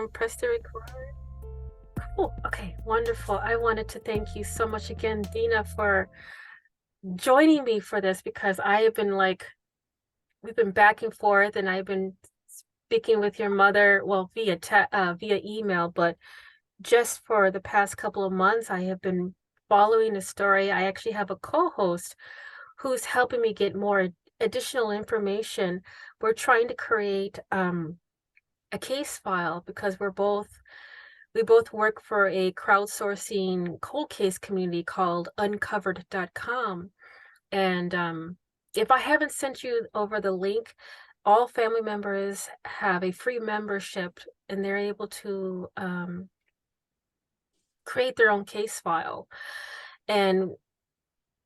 press the record. Oh, okay, wonderful. I wanted to thank you so much again, Dina, for joining me for this because I have been we've been back and forth, and I've been speaking with your mother, well, via email, but just for the past couple of months, I have been following the story. I actually have a co-host who's helping me get more additional information. We're trying to create a case file because we both work for a crowdsourcing cold case community called uncovered.com. And if I haven't sent you over the link, all family members have a free membership, and they're able to create their own case file. And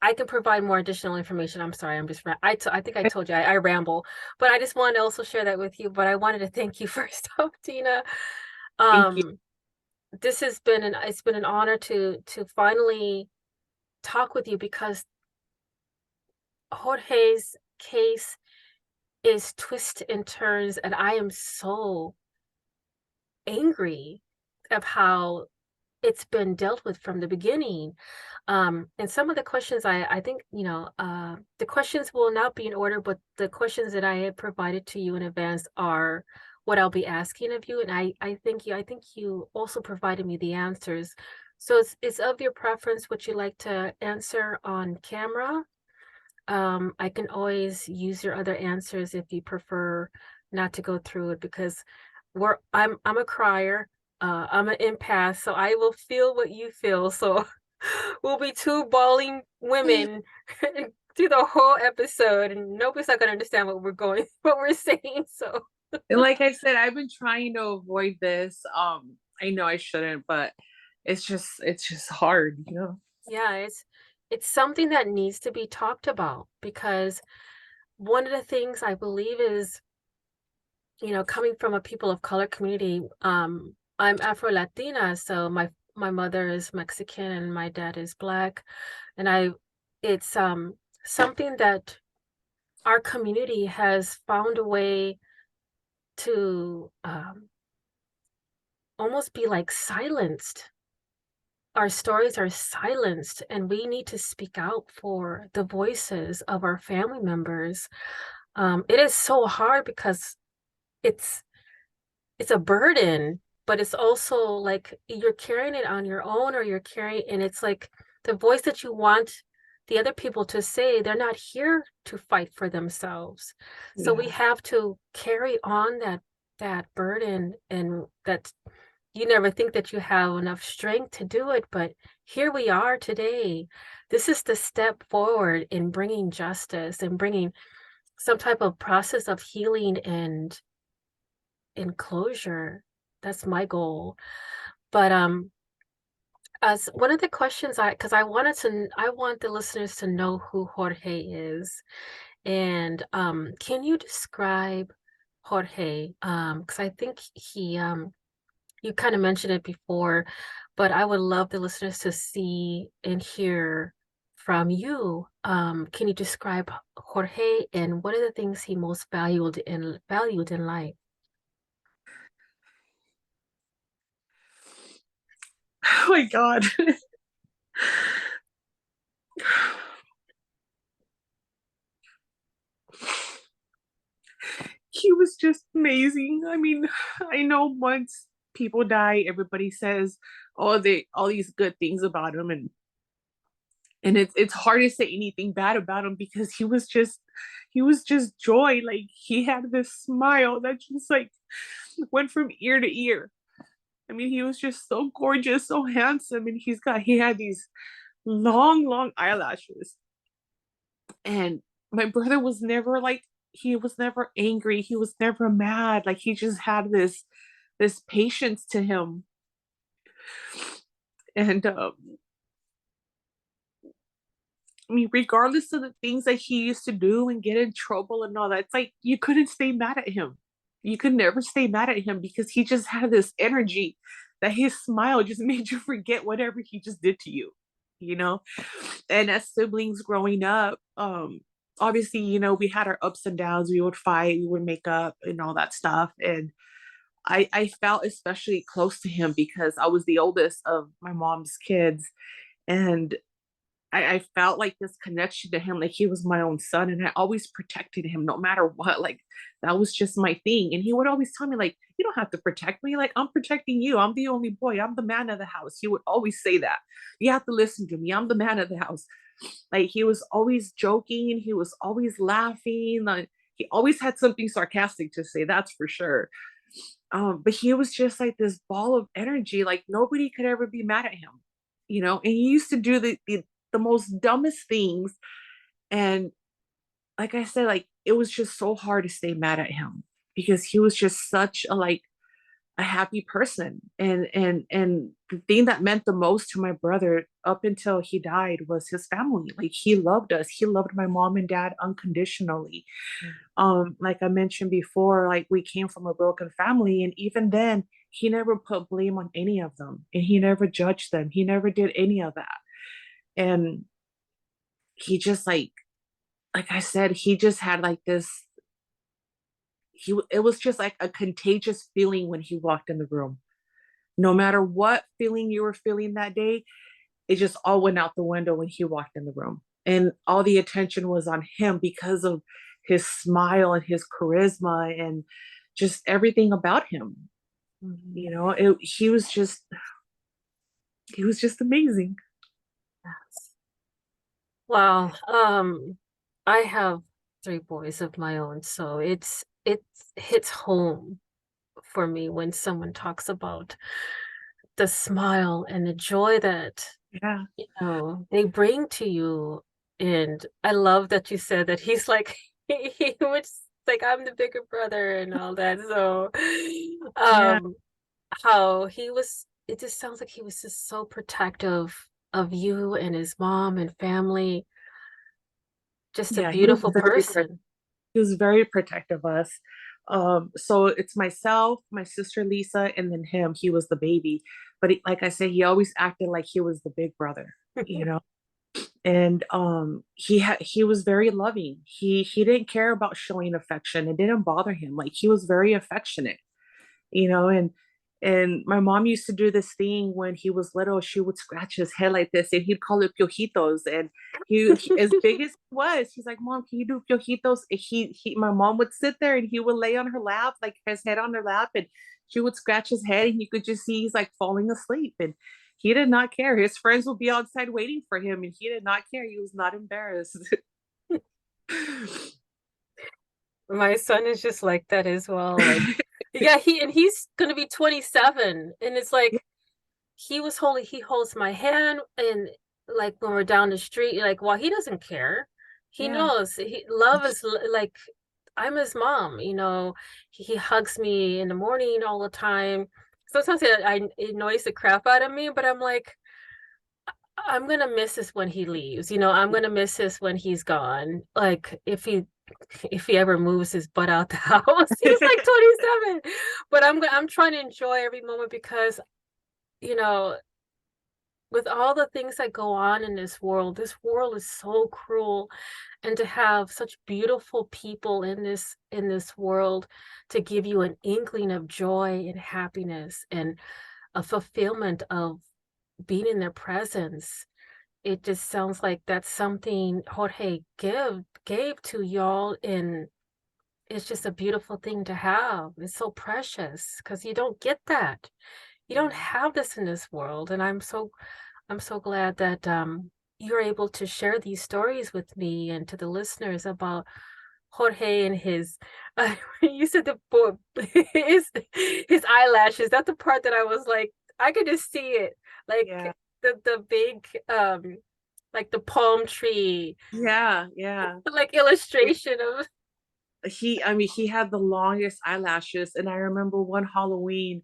I can provide more additional information. I'm sorry, I think I told you I ramble, but I just wanted to also share that with you. But I wanted to thank you first off, Tina. Thank you. Um, this has been it's been an honor to finally talk with you because Jorge's case is twists and turns, and I am so angry of how it's been dealt with from the beginning. And some of the questions I think, the questions will not be in order, but the questions that I had provided to you in advance are what I'll be asking of you. And I think you also provided me the answers. So it's of your preference what you like to answer on camera. I can always use your other answers if you prefer not to go through it because I'm a crier. I'm an empath, so I will feel what you feel. So we'll be two bawling women through the whole episode, and nobody's not gonna understand what we're saying. So And like I said, I've been trying to avoid this. I know I shouldn't, but it's just hard. yeah, it's something that needs to be talked about because one of the things I believe is, coming from a people of color community, I'm Afro-Latina, so my mother is Mexican and my dad is Black, and it's something that our community has found a way to almost be like silenced. Our stories are silenced, and we need to speak out for the voices of our family members. It is so hard because it's it's a burden, but it's also like you're carrying it on your own, or you're carrying, and it's like the voice that you want the other people to say, they're not here to fight for themselves. So we Yeah. have to carry on that burden, and that you never think that you have enough strength to do it, but here we are today. This is the step forward in bringing justice and bringing some type of process of healing and closure. That's my goal. But as one of the questions because I want the listeners to know who Jorge is. And can you describe Jorge? Because I think you kind of mentioned it before, but I would love the listeners to see and hear from you. Can you describe Jorge and what are the things he most valued in life? Oh my God. He was just amazing. I mean, I know once people die, everybody says, "Oh, they all these good things about him," and it's hard to say anything bad about him because he was just joy. Like he had this smile that just like went from ear to ear. I mean, he was just so gorgeous, so handsome, and he had these long, long eyelashes. And my brother was never like he was never angry. He was never mad. Like he just had this patience to him. And I mean, regardless of the things that he used to do and get in trouble and all that, it's like you couldn't stay mad at him. You could never stay mad at him because he just had this energy that his smile just made you forget whatever he just did to you. And as siblings growing up, obviously, we had our ups and downs. We would fight, we would make up and all that stuff. And I felt especially close to him because I was the oldest of my mom's kids. And I felt like this connection to him, like he was my own son, and I always protected him no matter what. Like that was just my thing. And he would always tell me, like, you don't have to protect me. Like, I'm protecting you. I'm the only boy. I'm the man of the house. He would always say that. You have to listen to me. I'm the man of the house. Like he was always joking, he was always laughing. Like he always had something sarcastic to say, that's for sure. But he was just like this ball of energy. Like nobody could ever be mad at him, you know. And he used to do the most dumbest things. And like I said, like it was just so hard to stay mad at him because he was just such a like a happy person. And the thing that meant the most to my brother up until he died was his family. Like he loved us. He loved my mom and dad unconditionally. Like I mentioned before, like we came from a broken family, and even then he never put blame on any of them, and he never judged them. He never did any of that. And he just like I said, he just had like this, he it was just like a contagious feeling when he walked in the room. No matter what feeling you were feeling that day, it just all went out the window when he walked in the room. And all the attention was on him because of his smile and his charisma and just everything about him. Mhm. You know, he was just amazing. Yes. Wow. I have three boys of my own, so it hits home for me when someone talks about the smile and the joy that, Yeah. they bring to you. And I love that you said that he's like he was like, I'm the bigger brother and all that. So Yeah. um how he was, it just sounds like he was just so protective of you and his mom and family. Just a Yeah. beautiful person. He was very protective of us. So it's myself, my sister Lisa, and then him. He was the baby, but like I said, he always acted like he was the big brother, you know. And he was very loving. He didn't care about showing affection. It didn't bother him. Like he was very affectionate, you know. And my mom used to do this thing when he was little. She would scratch his head like this, and he'd call it piojitos. And as big as he was, he's like, "Mom, can you do piojitos?" And my mom would sit there, and he would lay on her lap, like his head on her lap, and she would scratch his head, and you could just see he's like falling asleep. And he did not care. His friends would be outside waiting for him, and he did not care. He was not embarrassed. My son is just like that as well. Like, yeah, he's gonna be 27, and it's like he holds my hand, and like when we're down the street, like, well, he doesn't care. He Yeah. knows love is like, I'm his mom, he hugs me in the morning all the time. Sometimes it annoys the crap out of me, but I'm like, I'm gonna miss this when he leaves. I'm gonna miss this when he's gone. Like if he ever moves his butt out the house, he's like 27. But I'm trying to enjoy every moment because, you know, with all the things that go on in this world is so cruel. And to have such beautiful people in this world to give you an inkling of joy and happiness and a fulfillment of being in their presence. It just sounds like that's something Jorge gave to y'all, and it's just a beautiful thing to have. It's so precious because you don't get that. You don't Yeah. have this in this world, and I'm so glad that you're able to share these stories with me and to the listeners about Jorge and his you said his eyelashes. That's the part that I was like, I could just see it. Yeah. Like the big like the palm tree, Yeah. Yeah. like illustration of I mean, he had the longest eyelashes. And I remember one Halloween,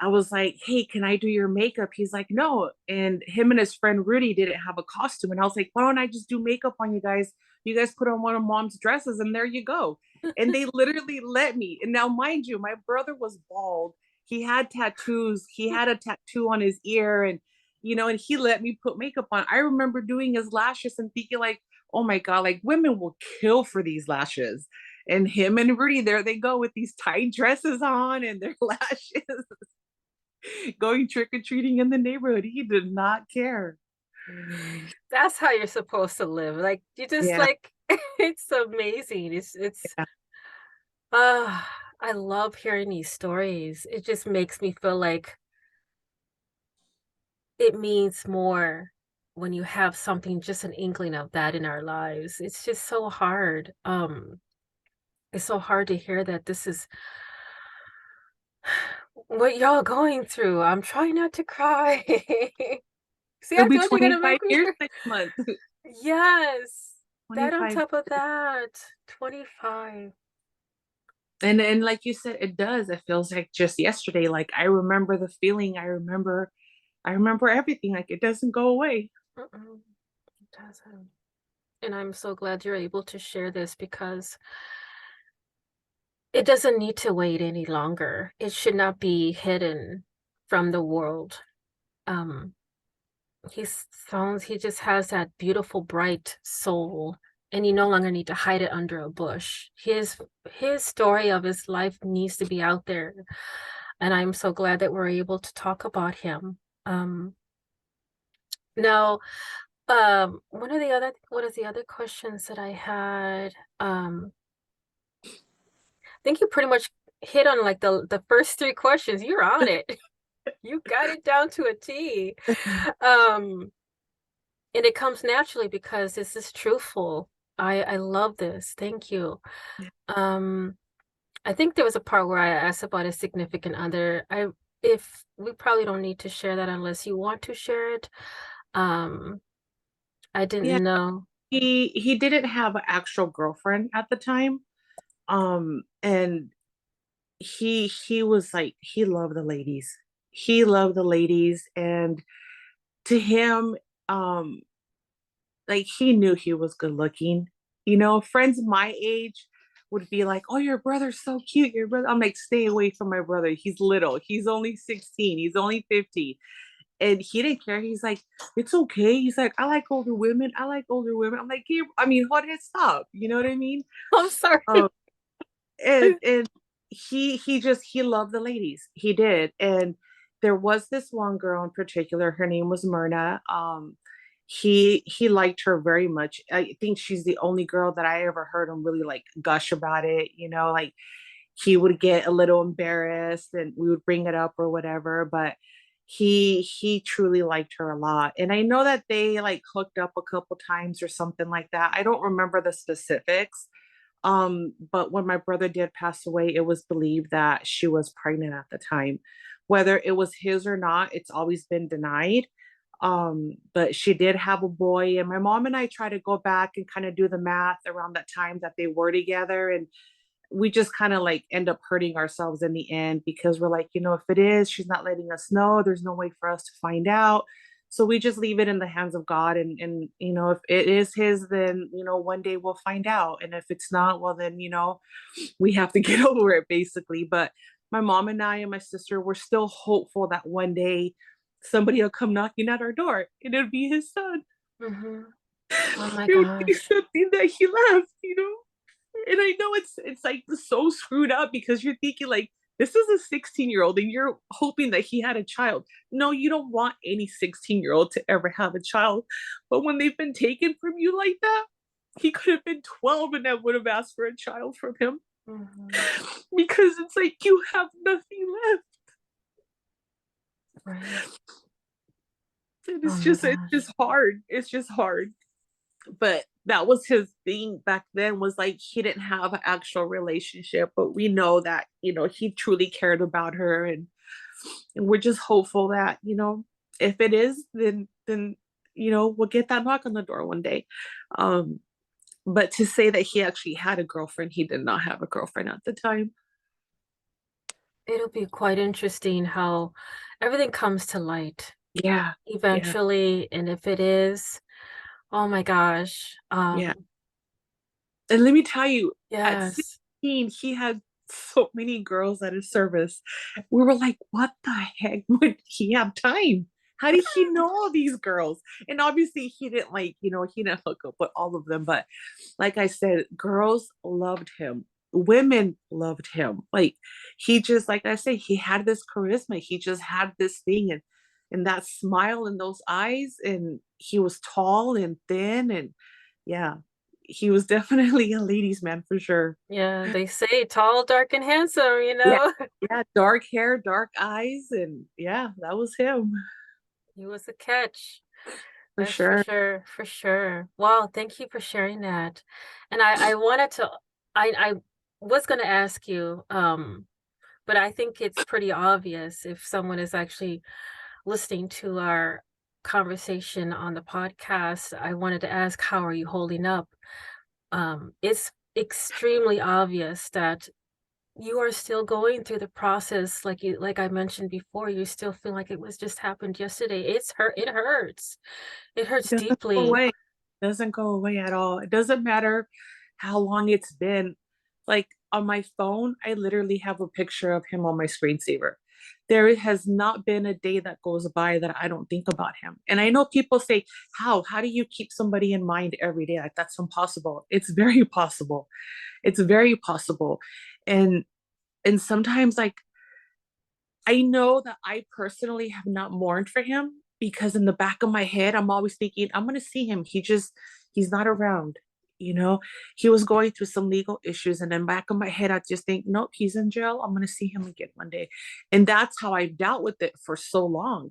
I was like, "Hey, can I do your makeup?" He's like, "No." And him and his friend Rudy didn't have a costume. And I was like, "Why don't I just do makeup on you guys? You guys put on one of mom's dresses, and there you go." And they literally let me. And now, mind you, my brother was bald. He had tattoos. He had a tattoo on his ear. And, and he let me put makeup on. I remember doing his lashes and thinking, like, oh my God, like women will kill for these lashes. And him and Rudy, there they go with these tight dresses on and their lashes, going trick or treating in the neighborhood. He did not care. That's how you're supposed to live. Like you just Yeah, like it's amazing. It's yeah. uh I love hearing these stories. It just makes me feel like it means more when you have something, just an inkling of that in our lives. It's just so hard. It's so hard to hear that this is what y'all going through. I'm trying not to cry. See, I It'll be told you you're gonna 25 make me years cry. next month. Yes. That on 25. top of that, 25. And like you said, it does. It feels like just yesterday. Like I remember the feeling. I remember everything. Like it doesn't go away. Mm-mm, it doesn't. And I'm so glad you're able to share this because it doesn't need to wait any longer. It should not be hidden from the world. Um, he just has that beautiful, bright soul, and you no longer need to hide it under a bush. His story of his life needs to be out there, and I'm so glad that we're able to talk about him. Um, now, what is the other questions that I had? I think you pretty much hit on like the first three questions. You're on it. You got it down to a T. Um, and it comes naturally because this is truthful. I love this. Thank you. Um, I think there was a part where I asked about a significant other. If we probably don't need to share that unless you want to share it. Um, I Yeah, didn't know. he didn't have an actual girlfriend at the time. And he was like he loved the ladies. He loved the ladies, and to him, um, like he knew he was good looking. You know, friends my age would be like, "Oh, your brother's so cute. Your brother." I'm like, "Stay away from my brother. He's little. He's only 16. He's only 50." And he didn't care. He's like, "It's okay." He's like, "I like older women. I like older women." I'm like, yeah, I mean, hold it, stop. You know what I mean? I'm sorry. Um, and he loved the ladies. He did. And there was this one girl in particular. Her name was Myrna. He liked her very much. I think she's the only girl that I ever heard him really like gush about it. You know, like he would get a little embarrassed and we would bring it up or whatever. But he truly liked her a lot. And I know that they like hooked up a couple times or something like that. I don't remember the specifics, but when my brother did pass away, it was believed that she was pregnant at the time. Whether it was his or not, it's always been denied. But she did have a boy, and my mom and I try to go back and kind of do the math around that time that they were together, and we just kind of like end up hurting ourselves in the end because we're like, if it is, she's not letting us know. There's no way for us to find out. So we just leave it in the hands of God. And if it is his, then, one day we'll find out. And if it's not, well, then, we have to get over it basically. But my mom and I and my sister were still hopeful that one day somebody will come knocking at our door and it'll be his son. Hmm. Oh my It would be gosh. something that he left. And I know it's like so screwed up because you're thinking like this is a 16-year-old and you're hoping that he had a child. No, you don't want any 16-year-old to ever have a child. But when they've been taken from you like that, he could have been 12 and I would have asked for a child from him Hmm. because it's like you have nothing left. Right. And Oh my it's gosh. just hard. It's just hard. But that was his thing back then, was like he didn't have an actual relationship, but we know that he truly cared about her. And we're just hopeful that if it is, then we'll get that knock on the door one day. um but to say that he actually had a girlfriend, he did not have a girlfriend at the time. It'll be quite interesting how everything comes to light Yeah, yeah, eventually, and if it is, oh my gosh. yeah. And let me tell you, at Yes. 16, he had so many girls at his service. We were like, what the heck would he have time? How did he know all these girls? And obviously, he didn't he didn't hook up with all of them. But like I said, girls loved him. women loved him. Like he just, like I say, he had this charisma. He just had this thing, and that smile and those eyes, and he was tall and thin, and yeah, he was definitely a ladies' man for sure. Yeah, they say tall, dark, and handsome, you Yeah, know? yeah, dark hair, dark eyes, and yeah, that was him He was a catch. for That's for sure. sure, for sure. Wow, thank you for sharing that. And I wanted to I was gonna ask you, but I think it's pretty obvious if someone is actually listening to our conversation on the podcast. I wanted to ask, how are you holding up? It's extremely obvious that you are still going through the process, like I mentioned before, you still feel like it was just happened yesterday. It hurts. It It hurts doesn't go deeply. away. It doesn't go away at all. It doesn't matter how long it's been. Like on my phone, I literally have a picture of him on my screensaver. There has not been a day that goes by that I don't think about him. And I know people say, how? How do you keep somebody in mind every day? Like that's impossible. It's very possible. It's very possible. And and sometimes like I know that I personally have not mourned for him because in the back of my head, I'm always thinking, I'm going to see him. He's not around. You know, he was going through some legal issues. And then back of my head, I just think, nope, he's in jail. I'm going to see him again one day. And that's how I dealt with it for so long.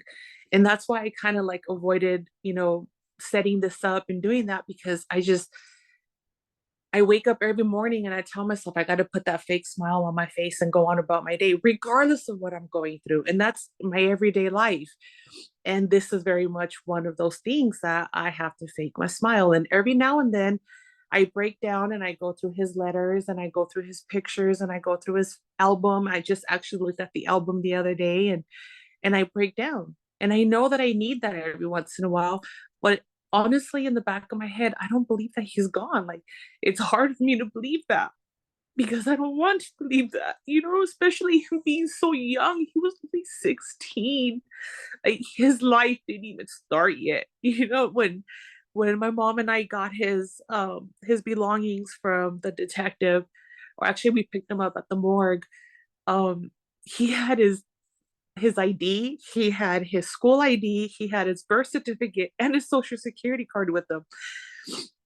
And that's why I kind of like avoided, setting this up and doing that because I wake up every morning and I tell myself I got to put that fake smile on my face and go on about my day, regardless of what I'm going through. And that's my everyday life. And this is very much one of those things that I have to fake my smile. And every now and then I break down and I go through his letters and I go through his pictures and I go through his album. I just actually looked at the album the other day and I break down. And I know that I need that every once in a while. But honestly, in the back of my head, I don't believe that he's gone. Like, it's hard for me to believe that because I don't want to believe that, especially him being so young. He was only 16. Like, his life didn't even start yet. When my mom and I got his belongings from the detective, or actually we picked him up at the morgue, um, he had his ID, he had his school ID, he had his birth certificate and his social security card with him.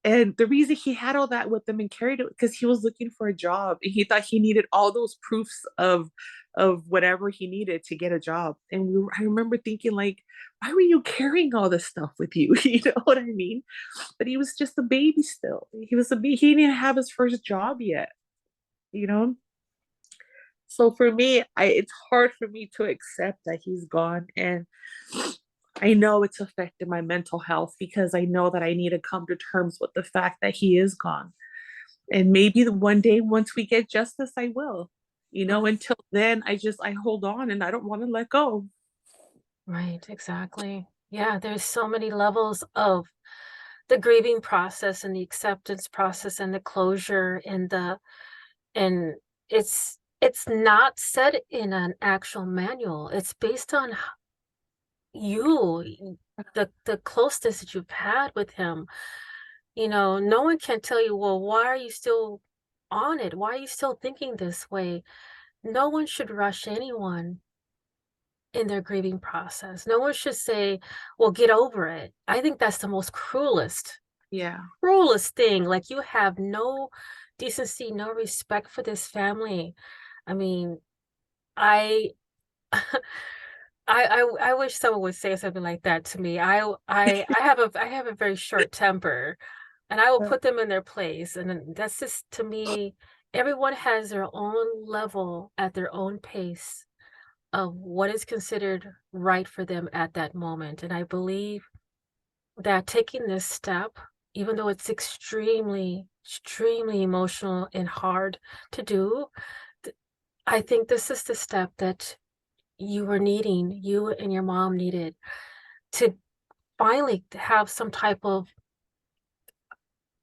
And the reason he had all that with him and carried it because he was looking for a job and he thought he needed all those proofs of whatever he needed to get a job. And I remember thinking like, why were you carrying all this stuff with you? You know what I mean? But he was just a baby still. He was a baby. He didn't have his first job yet. You know, so for me, it's hard for me to accept that he's gone. And I know it's affected my mental health because I know that I need to come to terms with the fact that he is gone. And maybe the one day once we get justice, I will. Until then, I hold on and I don't want to let go. Right, exactly. Yeah, there's so many levels of the grieving process and the acceptance process and the closure and it's not said in an actual manual. It's based on you, the closeness that you've had with him. No one can tell you, well, why are you still on it? Why are you still thinking this way? No one should rush anyone in their grieving process. No one should say, well, get over it. I think that's the most Yeah. cruelest thing. Like you have no decency, no respect for this family. I mean, I I wish someone would say something like that to me. I have a very short temper and I will put them in their place. And then that's just to me, everyone has their own level at their own pace of what is considered right for them at that moment. And I believe that taking this step, even though it's extremely, extremely emotional and hard to do, I think this is the step that you and your mom needed to finally have some type of,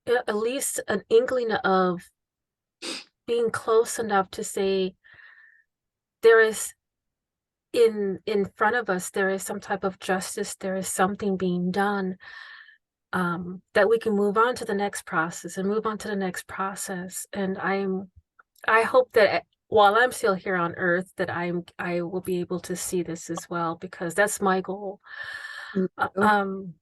at least an inkling of being close enough to say, there is in front of us, there is some type of justice, there is something being done, that we can move on to the next process and move on to the next process. And I hope that while I'm still here on Earth, that I will be able to see this as well, because that's my goal. Me Uh, too. um,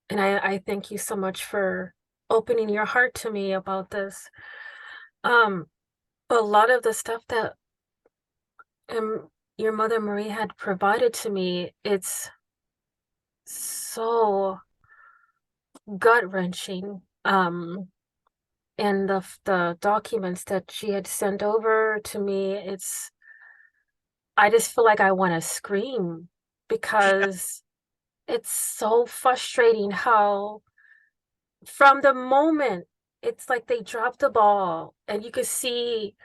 and I thank you so much for opening your heart to me about this. Um, a lot of the stuff that your mother Marie had provided to me, it's so gut-wrenching. And the documents that she had sent over to me, I just feel like I want to scream, because it's so frustrating how from the moment it's like they dropped the ball, and you could see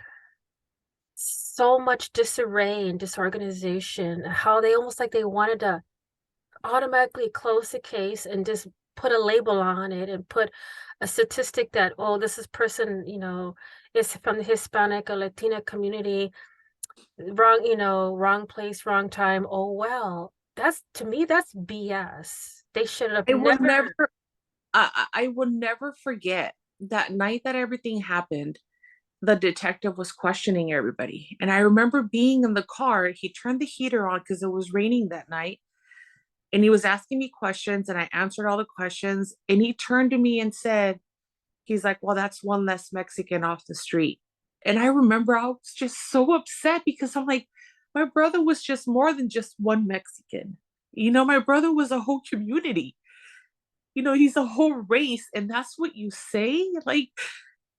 so much disarray and disorganization, how they almost like they wanted to automatically close the case and just put a label on it and put a statistic that, oh, this is person, is from the Hispanic or Latina community, wrong, wrong place, wrong time. Oh, well, that's, to me, that's BS. They should have I will never. never, I will never forget that night that everything happened. The detective was questioning everybody, and I remember being in the car. He turned the heater on because it was raining that night, and he was asking me questions, and I answered all the questions. And he turned to me and said, he's like, well, that's one less Mexican off the street. And I remember I was just so upset because I'm like, my brother was just more than just one Mexican. My brother was a whole community. He's a whole race. And that's what you say? Like,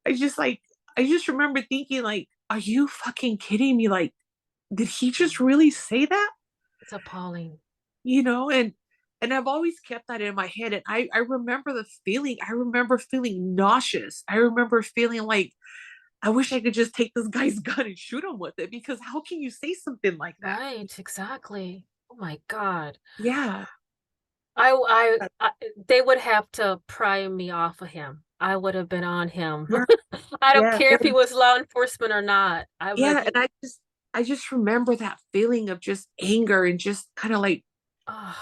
I just remember thinking, like, are you fucking kidding me? Like, did he just really say that? It's appalling. And I've always kept that in my head. And I remember the feeling. I remember feeling nauseous. I remember feeling like I wish I could just take this guy's gun and shoot him with it, because how can you say something like that? Right, exactly. Oh my God. Yeah. I they would have to pry me off of him. I would have been on him. Yeah. I don't Yeah. care if he was law enforcement or not. I would like Yeah. And you. I just remember that feeling of just anger and just kind of like Oh,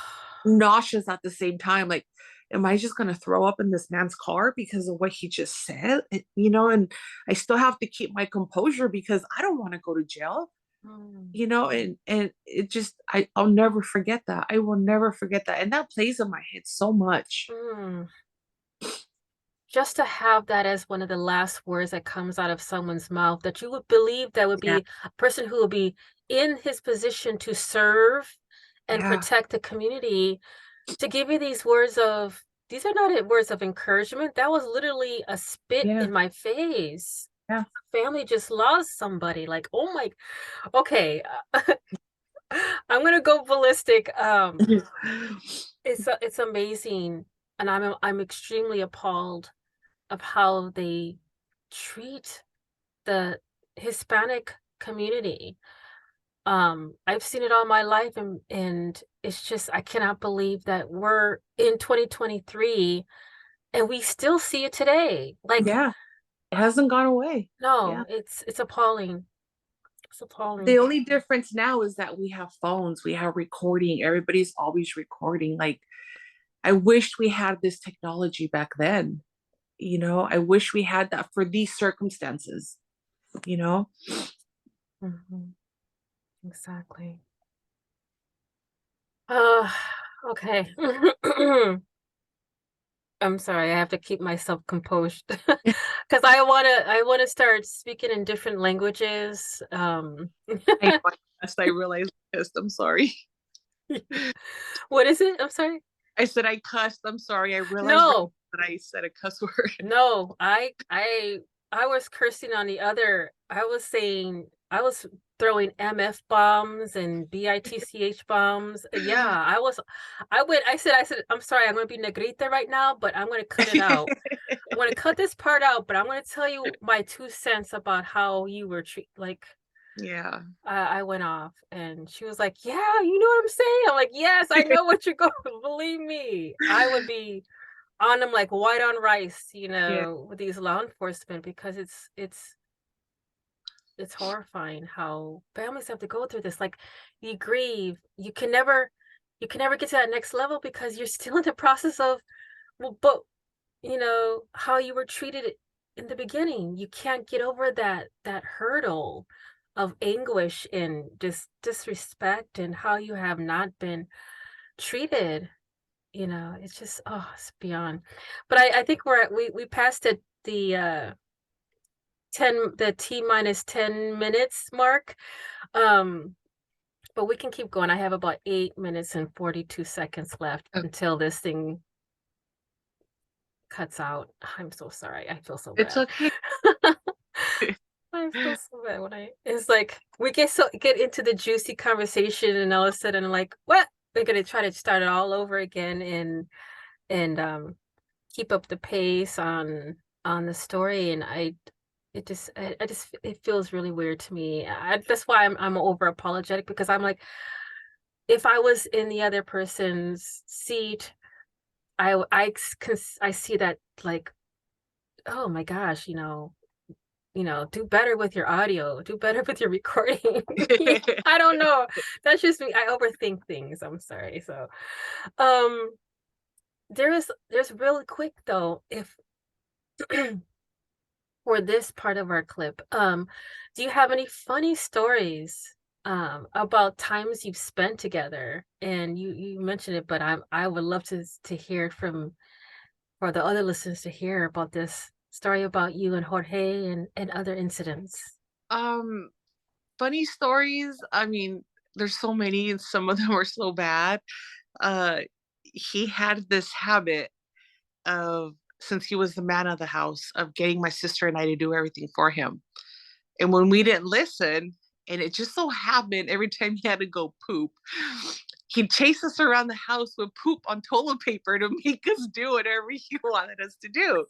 nauseous at the same time. Like, am I just going to throw up in this man's car because of what he just said? And I still have to keep my composure because I don't want to go to jail. mm, And it just I'll never forget that. I will never forget that. And that plays in my head so much. mm. Just to have that as one of the last words that comes out of someone's mouth, that you would believe that would Yeah. be a person who would be in his position to serve and Yeah. protect the community, to give you these are not words of encouragement. That was literally a spit Yeah. in my face. Yeah. Family just lost somebody. Like, oh my, okay. I'm gonna go ballistic. It's amazing, and I'm extremely appalled of how they treat the Hispanic community. I've seen it all my life, and it's just, I cannot believe that we're in 2023 and we still see it today. Like, Yeah. It hasn't gone away. Yeah. no, it's appalling. It's The appalling. only difference now is that we have phones, we have recording. Everybody's always recording. Like, I wish we had this technology back then. I wish we had that for these circumstances, you know? Mhm, exactly. Uh, okay. I'm sorry, I have to keep myself composed because I wanna start speaking in different languages. I know I realized I cussed. I'm sorry. What is it? I'm sorry. I said I cussed. I'm sorry. I realized No, that I said a cuss word. no, I was cursing on the other. I was throwing MF bombs and BITCH bombs. Yeah, I said, I'm sorry, I'm gonna be negrita right now, but I'm gonna cut it out. I'm gonna cut this part out, but I'm gonna tell you my 2 cents about how you were treated. Like, Yeah. I went off, and she was like, "Yeah, you know what I'm saying." I'm like, "Yes, I know what you're going." Believe me, I would be on them like white on rice, Yeah. with these law enforcement, because it's horrifying how families have to go through this. Like, you grieve, you can never get to that next level because you're still in the process of, well, but how you were treated in the beginning. You can't get over that hurdle of anguish and just disrespect and how you have not been treated. It's just, oh, it's beyond. But I think we passed the 10 mark. Um, but we can keep going. I have about 8 minutes and 42 seconds left Oh, until this thing cuts out. I'm so sorry. I feel so it's bad. okay. I feel so bad when it's like we get into the juicy conversation and all of a sudden I'm like, what? We're gonna try to start it all over again and keep up the pace on the story, and I just it feels really weird to me. That's why I'm over apologetic, because I'm like, if I was in the other person's seat, I see that, like, oh my gosh, do better with your audio, do better with your recording. I don't know. That's just me. I overthink things. I'm sorry. So, um, there's really quick though, if for this part of our clip, do you have any funny stories about times you've spent together? And you mentioned it, but I would love to hear it from for the other listeners to hear about this story about you and Jorge and other incidents. um, Funny stories. I mean, there's so many, and some of them are so bad. Uh, he had this habit of, since he was the man of the house, of getting my sister and I to do everything for him. And when we didn't listen, and it just so happened every time he had to go poop, he'd chase us around the house with poop on toilet paper to make us do whatever he wanted us to do.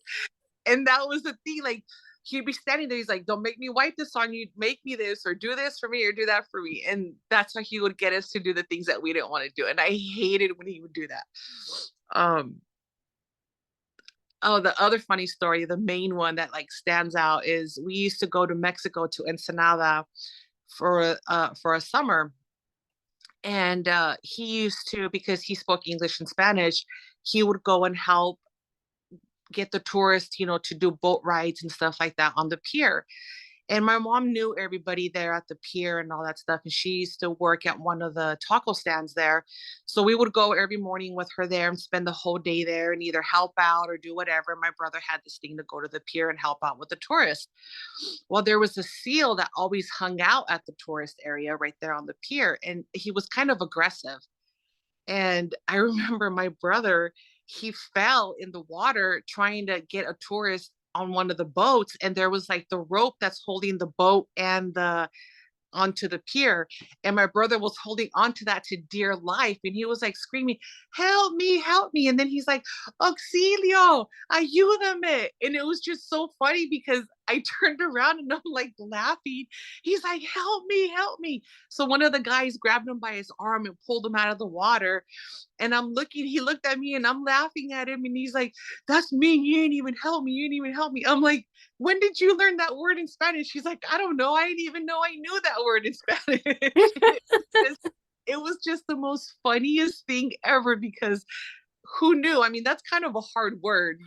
And that was the thing. Like, he'd be standing there. He's like, "Don't make me wipe this on you. Make me this, or do this for me, or do that for me." And that's how he would get us to do the things that we didn't want to do. And I hated when he would do that. Um, oh, the other funny story, the main one that like stands out, is we used to go to Mexico, to Ensenada, for a summer. And he used to, because he spoke English and Spanish, he would go and help get the tourists, to do boat rides and stuff like that on the pier. And my mom knew everybody there at the pier and all that stuff. And she used to work at one of the taco stands there. So we would go every morning with her there and spend the whole day there and either help out or do whatever. My brother had this thing to go to the pier and help out with the tourists. Well, there was a seal that always hung out at the tourist area right there on the pier. And he was kind of aggressive. And I remember my brother, he fell in the water trying to get a tourist on one of the boats. And there was like the rope that's holding the boat and the onto the pier. And my brother was holding onto that to dear life. And he was like screaming, "Help me, help me." And then he's like, "Auxilio, ayúdame." And it was just so funny because I turned around and I'm like laughing. He's like, "Help me, help me." So one of the guys grabbed him by his arm and pulled him out of the water. And I'm looking, he looked at me and I'm laughing at him. And he's like, "That's me. You ain't even help me. You ain't even help me." I'm like, "When did you learn that word in Spanish?" He's like, "I don't know. I didn't even know I knew that word in Spanish." It was just the most funniest thing ever, because who knew? I mean, that's kind of a hard word.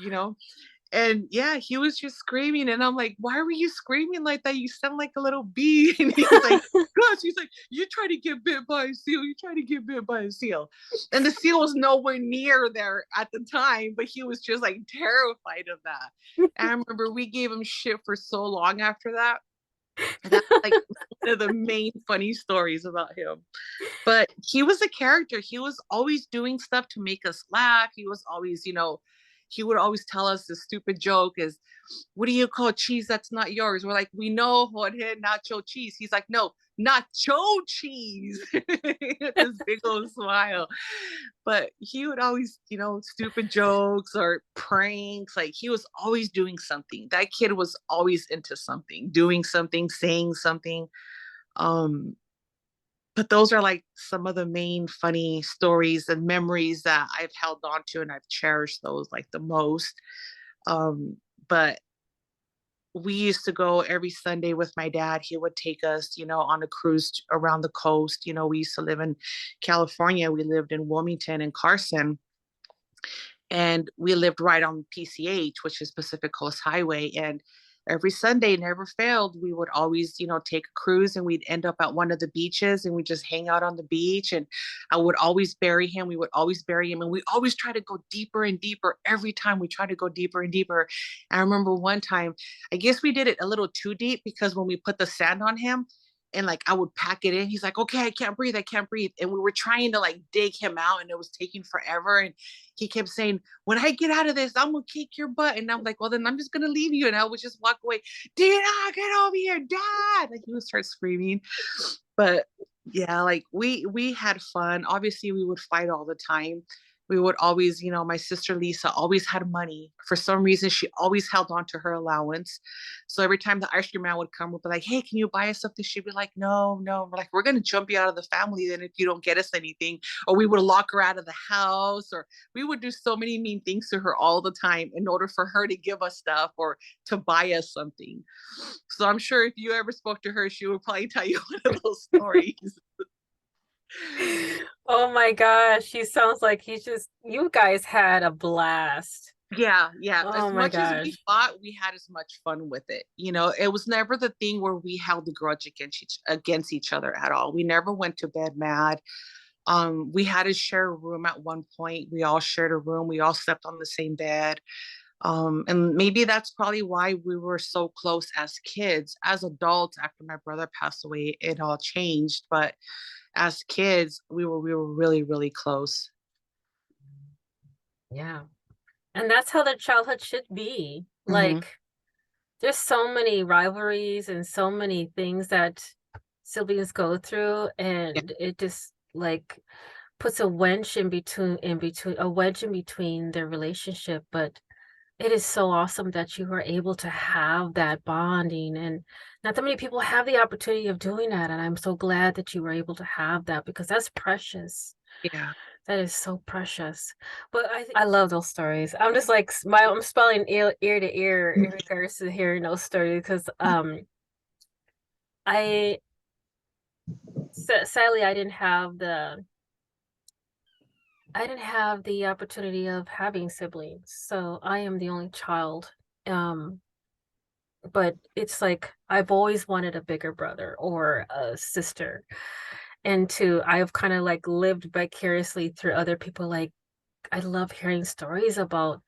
And yeah, he was just screaming. And I'm like, "Why were you screaming like that? You sound like a little bee." And he's like, "Gosh," he's like, "You try to get bit by a seal. You try to get bit by a seal." And the seal was nowhere near there at the time, but he was just like terrified of that. And I remember we gave him shit for so long after that. That's like one of the main funny stories about him. But he was a character. He was always doing stuff to make us laugh. He was always, he would always tell us the stupid joke is, "What do you call cheese that's not yours?" We're like, "We know, Jorge, nacho cheese." He's like, "No, nacho cheese." This big old smile. But he would always, stupid jokes or pranks. Like, he was always doing something. That kid was always into something, doing something, saying something. Um, but those are like some of the main funny stories and memories that I've held on to, and I've cherished those like the most. But we used to go every Sunday with my dad. He would take us, on a cruise around the coast. We used to live in California. We lived in Wilmington and Carson. and we lived right on PCH, which is Pacific Coast Highway. And every Sunday, never failed, we would always, take a cruise, and we'd end up at one of the beaches, and we just hang out on the beach. And I would always bury him. We would always bury him. And we always try to go deeper and deeper. Every time we try to go deeper and deeper. And I remember one time, I guess we did it a little too deep, because when we put the sand on him, and like I would pack it in, he's like, okay, I can't breathe, I can't breathe. And we were trying to like dig him out, and it was taking forever. And he kept saying, when I get out of this, I'm gonna kick your butt. And I'm like, well, then I'm just gonna leave you. And I would just walk away. Dina, get over here, Dad. Like he would start screaming. But yeah, like we had fun. Obviously, we would fight all the time. We would always, my sister Lisa always had money. For some reason, she always held on to her allowance. So every time the ice cream man would come, we'd be like, hey, can you buy us something? She'd be like, no, no. We're like, we're going to jump you out of the family then if you don't get us anything. Or we would lock her out of the house, or we would do so many mean things to her all the time in order for her to give us stuff or to buy us something. So I'm sure if you ever spoke to her, she would probably tell you one of those stories. Oh my gosh, he sounds like you guys had a blast. Yeah, yeah. Oh As my much as we gosh. fought, we had as much fun with it. It was never the thing where we held a grudge against each other at all. We never went to bed mad. We had to share a room at one point. We all shared a room. We all slept on the same bed. And maybe that's probably why we were so close as kids. As adults, after my brother passed away, it all changed. But as kids, we were really, really close. Yeah. And that's how their childhood should be. Hmm. Like, there's so many rivalries and so many things that siblings go through, Yeah, and it just like puts a wedge in between their relationship. But it is so awesome that you were able to have that bonding, and not that many people have the opportunity of doing that. And I'm so glad that you were able to have that, because that's precious. yeah. That is so precious. But I love those stories. I'm just like I'm spelling ear to ear in regards to hearing those stories, because I sadly I didn't have the opportunity of having siblings. So I am the only child. Um but it's like I've always wanted a bigger brother or a sister. And I've kind of like lived vicariously through other people. Like, I love hearing stories about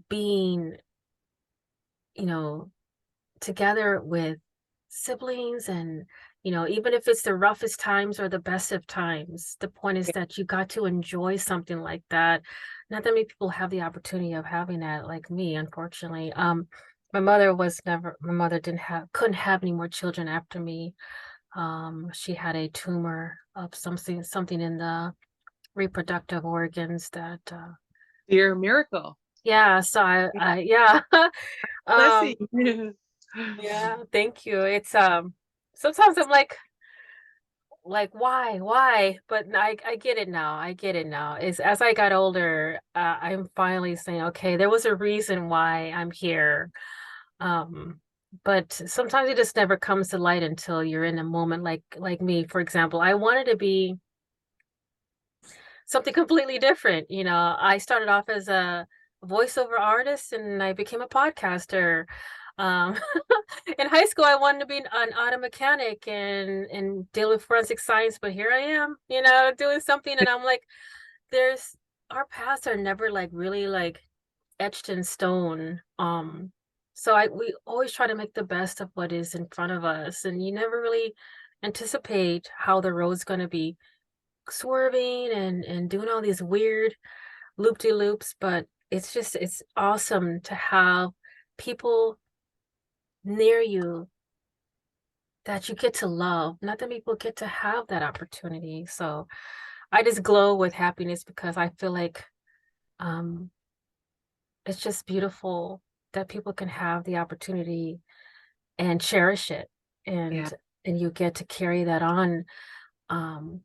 being, you know, together with siblings, and even if it's the roughest times or the best of times, the point is that you got to enjoy something like that. Not that many people have the opportunity of having that, like me, unfortunately. My mother didn't have couldn't have any more children after me. She had a tumor of something in the reproductive organs that Dear miracle. yeah, so Yeah. yeah. Blessing. um yeah, thank you. It's sometimes I'm like why, but I get it now. I get it now. Is as I got older, I'm finally saying, okay, there was a reason why I'm here. um but sometimes it just never comes to light until you're in a moment, like me, for example. I wanted to be something completely different. I started off as a voiceover artist, and I became a podcaster. Um, in high school, I wanted to be an auto mechanic and deal with forensic science, but here I am, doing something, and I'm like, there's our paths are never like really like etched in stone. So we always try to make the best of what is in front of us, and you never really anticipate how the road's going to be swerving and doing all these weird loop-de-loops. But it's awesome to have people near you that you get to love. Not that people get to have that opportunity. So I just glow with happiness, because I feel like um it's just beautiful that people can have the opportunity and cherish it, Yeah. and you get to carry that on. um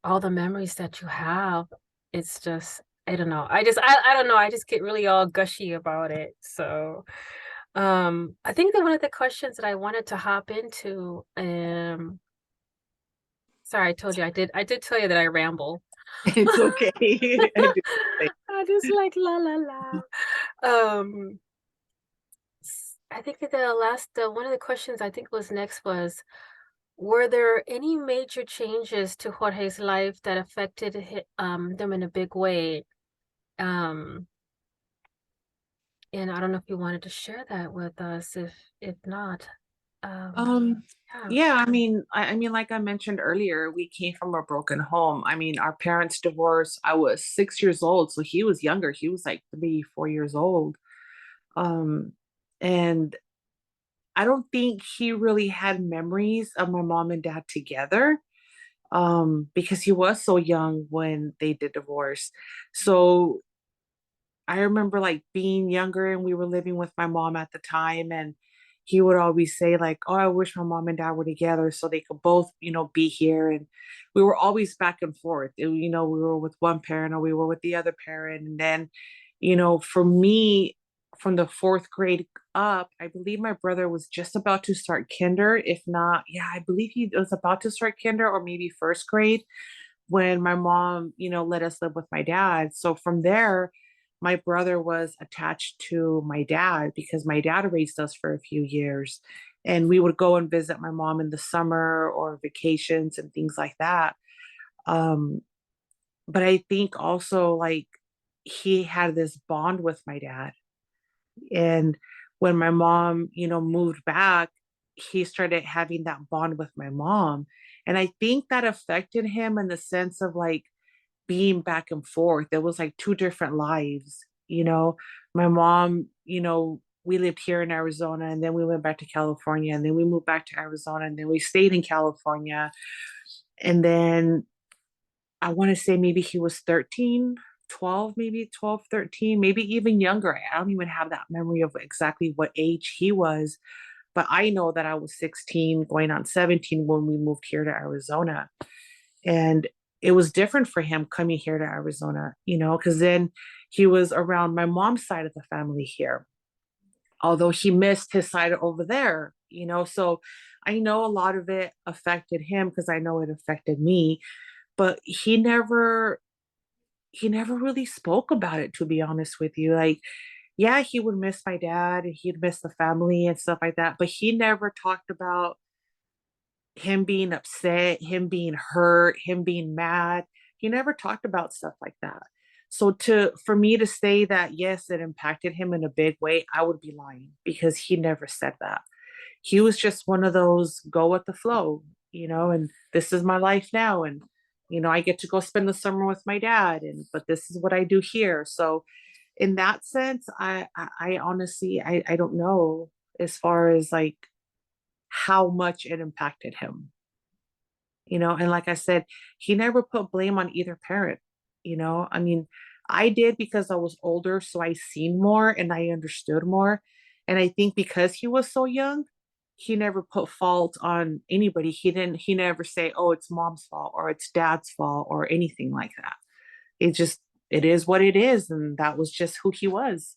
all the memories that you have. It's just, I don't know. I don't know. I just get really all gushy about it. So I think that one of the questions that I wanted to hop into, sorry, I told you I did tell you that I ramble. It's okay. I do. Just like la la la. Um, I think that the last one of the questions I think was next was, were there any major changes to Jorge's life that affected them in a big way? Um, and I don't know if you wanted to share that with us. If not, um, Um, yeah. yeah, I mean, like I mentioned earlier, we came from a broken home. I mean, our parents divorced. I was 6 years old, so he was younger. He was like 3, 4 years old. Um, and I don't think he really had memories of my mom and dad together, because he was so young when they did divorce. So I remember like being younger and we were living with my mom at the time, and he would always say like, "Oh, I wish my mom and dad were together so they could both, be here." And we were always back and forth. We were with one parent or we were with the other parent. And then, for me, from the fourth grade up, I believe my brother was just about to start kinder, if not, yeah, I believe he was about to start kinder or maybe first grade when my mom, let us live with my dad. So from there, my brother was attached to my dad because my dad raised us for a few years. And we would go and visit my mom in the summer or vacations and things like that. Um, but I think also like he had this bond with my dad. And when my mom, moved back, he started having that bond with my mom. And I think that affected him in the sense of like being back and forth. There was like two different lives. My mom, we lived here in Arizona and then we went back to California and then we moved back to Arizona and then we stayed in California. And then I want to say maybe he was 13, 12, maybe 12, 13, maybe even younger. I don't even have that memory of exactly what age he was, but I know that I was 16 going on 17 when we moved here to Arizona. And it was different for him coming here to Arizona, because then he was around my mom's side of the family here, although he missed his side over there. So I know a lot of it affected him because I know it affected me, but he never really spoke about it, to be honest with you. Like, yeah, he would miss my dad, he'd miss the family and stuff like that, but he never talked about him being upset, him being hurt, him being mad. He never talked about stuff like that. So for me to say that yes, it impacted him in a big way, I would be lying because he never said that. He was just one of those go with the flow, and this is my life now. And I get to go spend the summer with my dad, and but this is what I do here. So in that sense, I honestly I don't know as far as like how much it impacted him. And like I said, he never put blame on either parent. I mean, I did because I was older, so I seen more and I understood more. And I think because he was so young, he never put fault on anybody. He never say, oh, it's mom's fault or it's dad's fault or anything like that. It is what it is, and that was just who he was.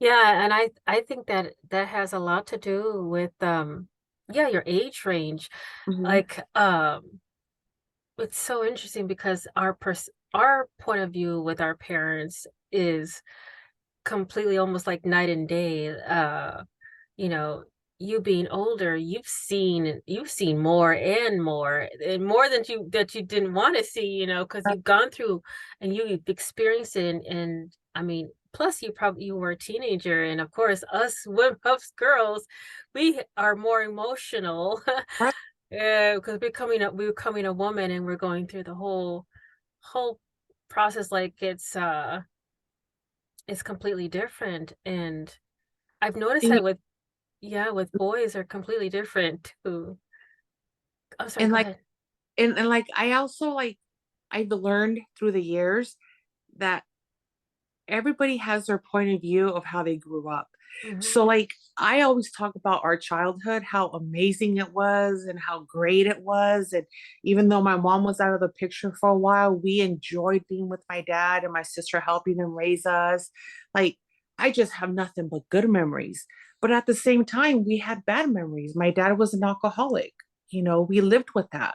Yeah, and I think that that has a lot to do with yeah, your age range. Mm-hmm. Like it's so interesting because our point of view with our parents is completely almost like night and day. You know, you being older, you've seen more and more than you didn't want to see, because you've gone through and you've experienced it and I mean, plus you were a teenager, and of course us women us girls, we are more emotional. Right. Yeah, because we're becoming a woman and we're going through the whole process like it's completely different. And I've noticed And, that with boys are completely different too. I'm sorry, and go like ahead. and like I also like I've learned through the years that everybody has their point of view of how they grew up. Hmm. So, like, I always talk about our childhood, how amazing it was and how great it was. And even though my mom was out of the picture for a while, we enjoyed being with my dad and my sister helping them raise us. Like, I just have nothing but good memories. But at the same time, we had bad memories. My dad was an alcoholic. We lived with that.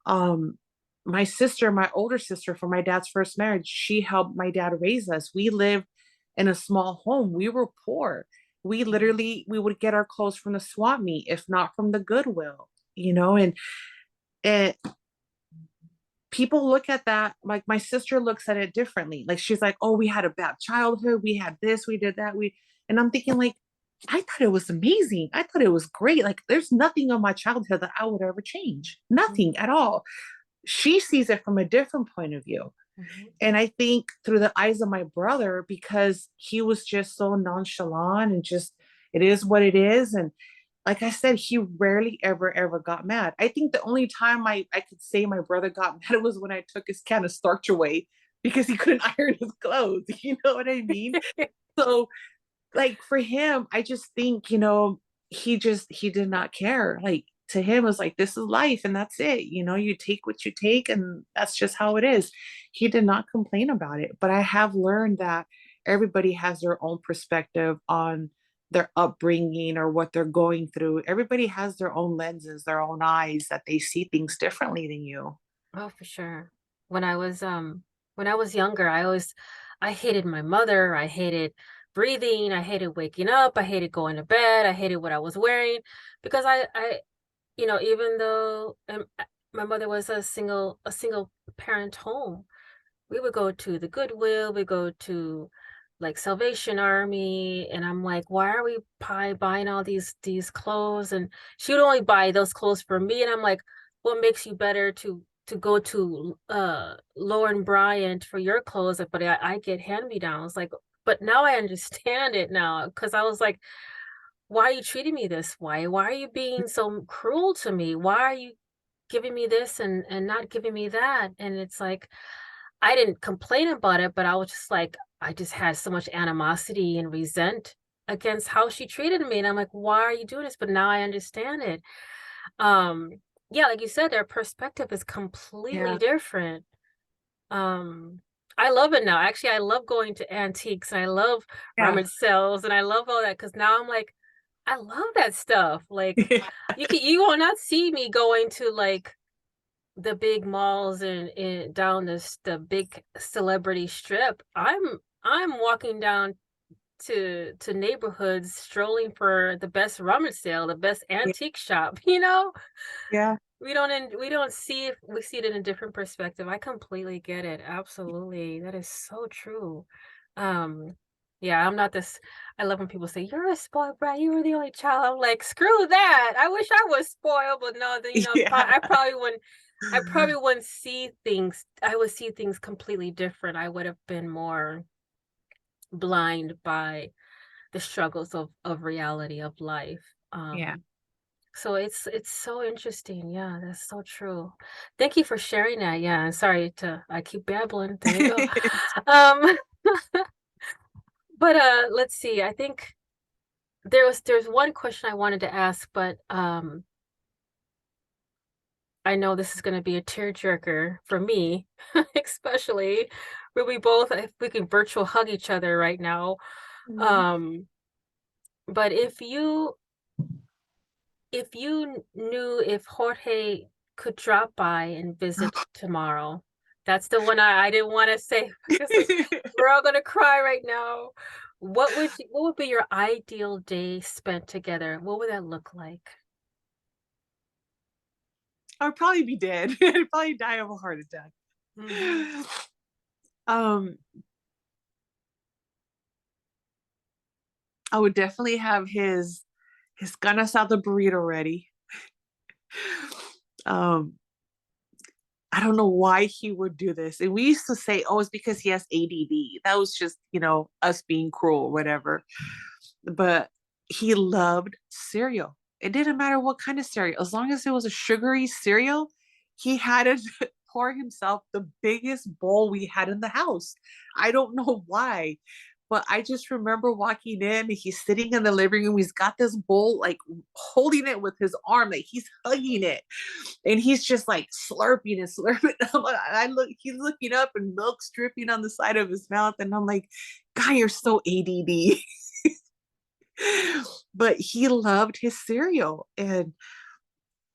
Um, my sister, my older sister from my dad's first marriage, she helped my dad raise us. We lived in a small home. We were poor. We literally we would get our clothes from the swap meet, if not from the Goodwill, and people look at that, like my sister looks at it differently. Like she's like, oh, we had a bad childhood, we had this, we did that, we and I'm thinking like, I thought it was amazing. I thought it was great. Like there's nothing on my childhood that I would ever change. Nothing at all. She sees it from a different point of view. Mhm. And I think through the eyes of my brother, because he was just so nonchalant and just, it is what it is. And like I said, he rarely ever got mad. I think the only time I could say my brother got mad was when I took his can of starch away because he couldn't iron his clothes. You know what I mean? So like for him, I just think, he did not care. Like to him, it was like, this is life and that's it. You take what you take and that's just how it is. He did not complain about it. But I have learned that everybody has their own perspective on their upbringing or what they're going through. Everybody has their own lenses, their own eyes that they see things differently than you. Oh, for sure. When I was when I was younger, I hated my mother, I hated breathing, I hated waking up, I hated going to bed, I hated what I was wearing because even though my mother was a single parent home, we would go to the Goodwill, we go to like Salvation Army, and I'm like, why are we buying all these clothes? And she would only buy those clothes for me, and I'm like, what makes you better to go to Lauren Bryant for your clothes, but I get hand-me-downs. Like, but now I understand it now because I was like, why are you treating me this way? Why are you being so cruel to me? Why are you giving me this and not giving me that? And it's like I didn't complain about it, but I was just like, I just had so much animosity and resent against how she treated me. And I'm like, why are you doing this? But now I understand it. Um, yeah, like you said, their perspective is completely Yeah. different. I love it now. Actually, I love going to antiques and I love Yeah. rummage sales and I love all that because now I'm like, I love that stuff. Like you will not see me going to like the big malls and down the big celebrity strip. I'm walking down to neighborhoods strolling for the best rummage sale, the best Yeah. antique shop, you know? Yeah. We don't see it, we see it in a different perspective. I completely get it. Absolutely. That is so true. Um yeah, I'm not this I love when people say, "You're a spoiled brat. You were the only child." I'm like, "Screw that. I wish I was spoiled, but no, Yeah. I probably wouldn't see things. I would see things completely different. I would have been more blind by the struggles of reality of life. Yeah. So it's so interesting. Yeah, that's so true. Thank you for sharing that. Yeah, and sorry to I keep babbling. There you go. Um, but let's see. I think there's one question I wanted to ask, but I know this is going to be a tearjerker for me, especially where we both, if we can virtual hug each other right now. Mhm. Um, but if you knew if Jorge could drop by and visit tomorrow, that's the one I didn't want to say because we're all gonna cry right now. What would be your ideal day spent together? What would that look like? I would probably be dead. I'd probably die of a heart attack. Hmm. Um, I would definitely have his carne asada burrito ready. Um, I don't know why he would do this. And we used to say, oh, it's because he has ADD. That was just, us being cruel or whatever. But he loved cereal. It didn't matter what kind of cereal, as long as it was a sugary cereal, he had to pour himself the biggest bowl we had in the house. I don't know why, but I just remember walking in, he's sitting in the living room, he's got this bowl, like holding it with his arm, like he's hugging it, and he's just like slurping and slurping. I look, he's looking up and milk's dripping on the side of his mouth, and I'm like, "God, you're so ADD." But he loved his cereal and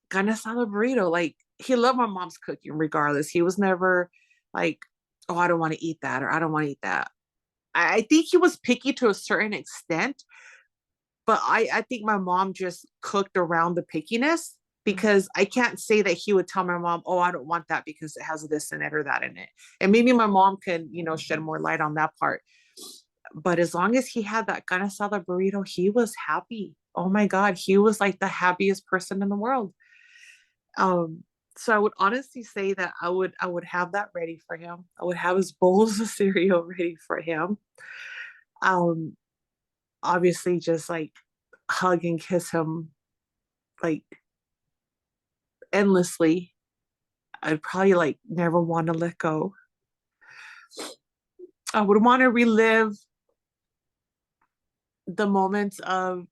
carne asada burrito. Like he loved my mom's cooking regardless. He was never like, oh, I don't want to eat that, or I don't want to eat that. I think he was picky to a certain extent, but I think my mom just cooked around the pickiness, because I can't say that he would tell my mom, oh, I don't want that because it has this and it or that in it. And maybe my mom can, shed more light on that part. But as long as he had that carne asada burrito, he was happy. Oh my God, he was like the happiest person in the world. Um, so I would honestly say that I would have that ready for him. I would have his bowls of cereal ready for him. Um, Obviously just like hug and kiss him like endlessly. I'd probably like never want to let go. I would want to relive the moments of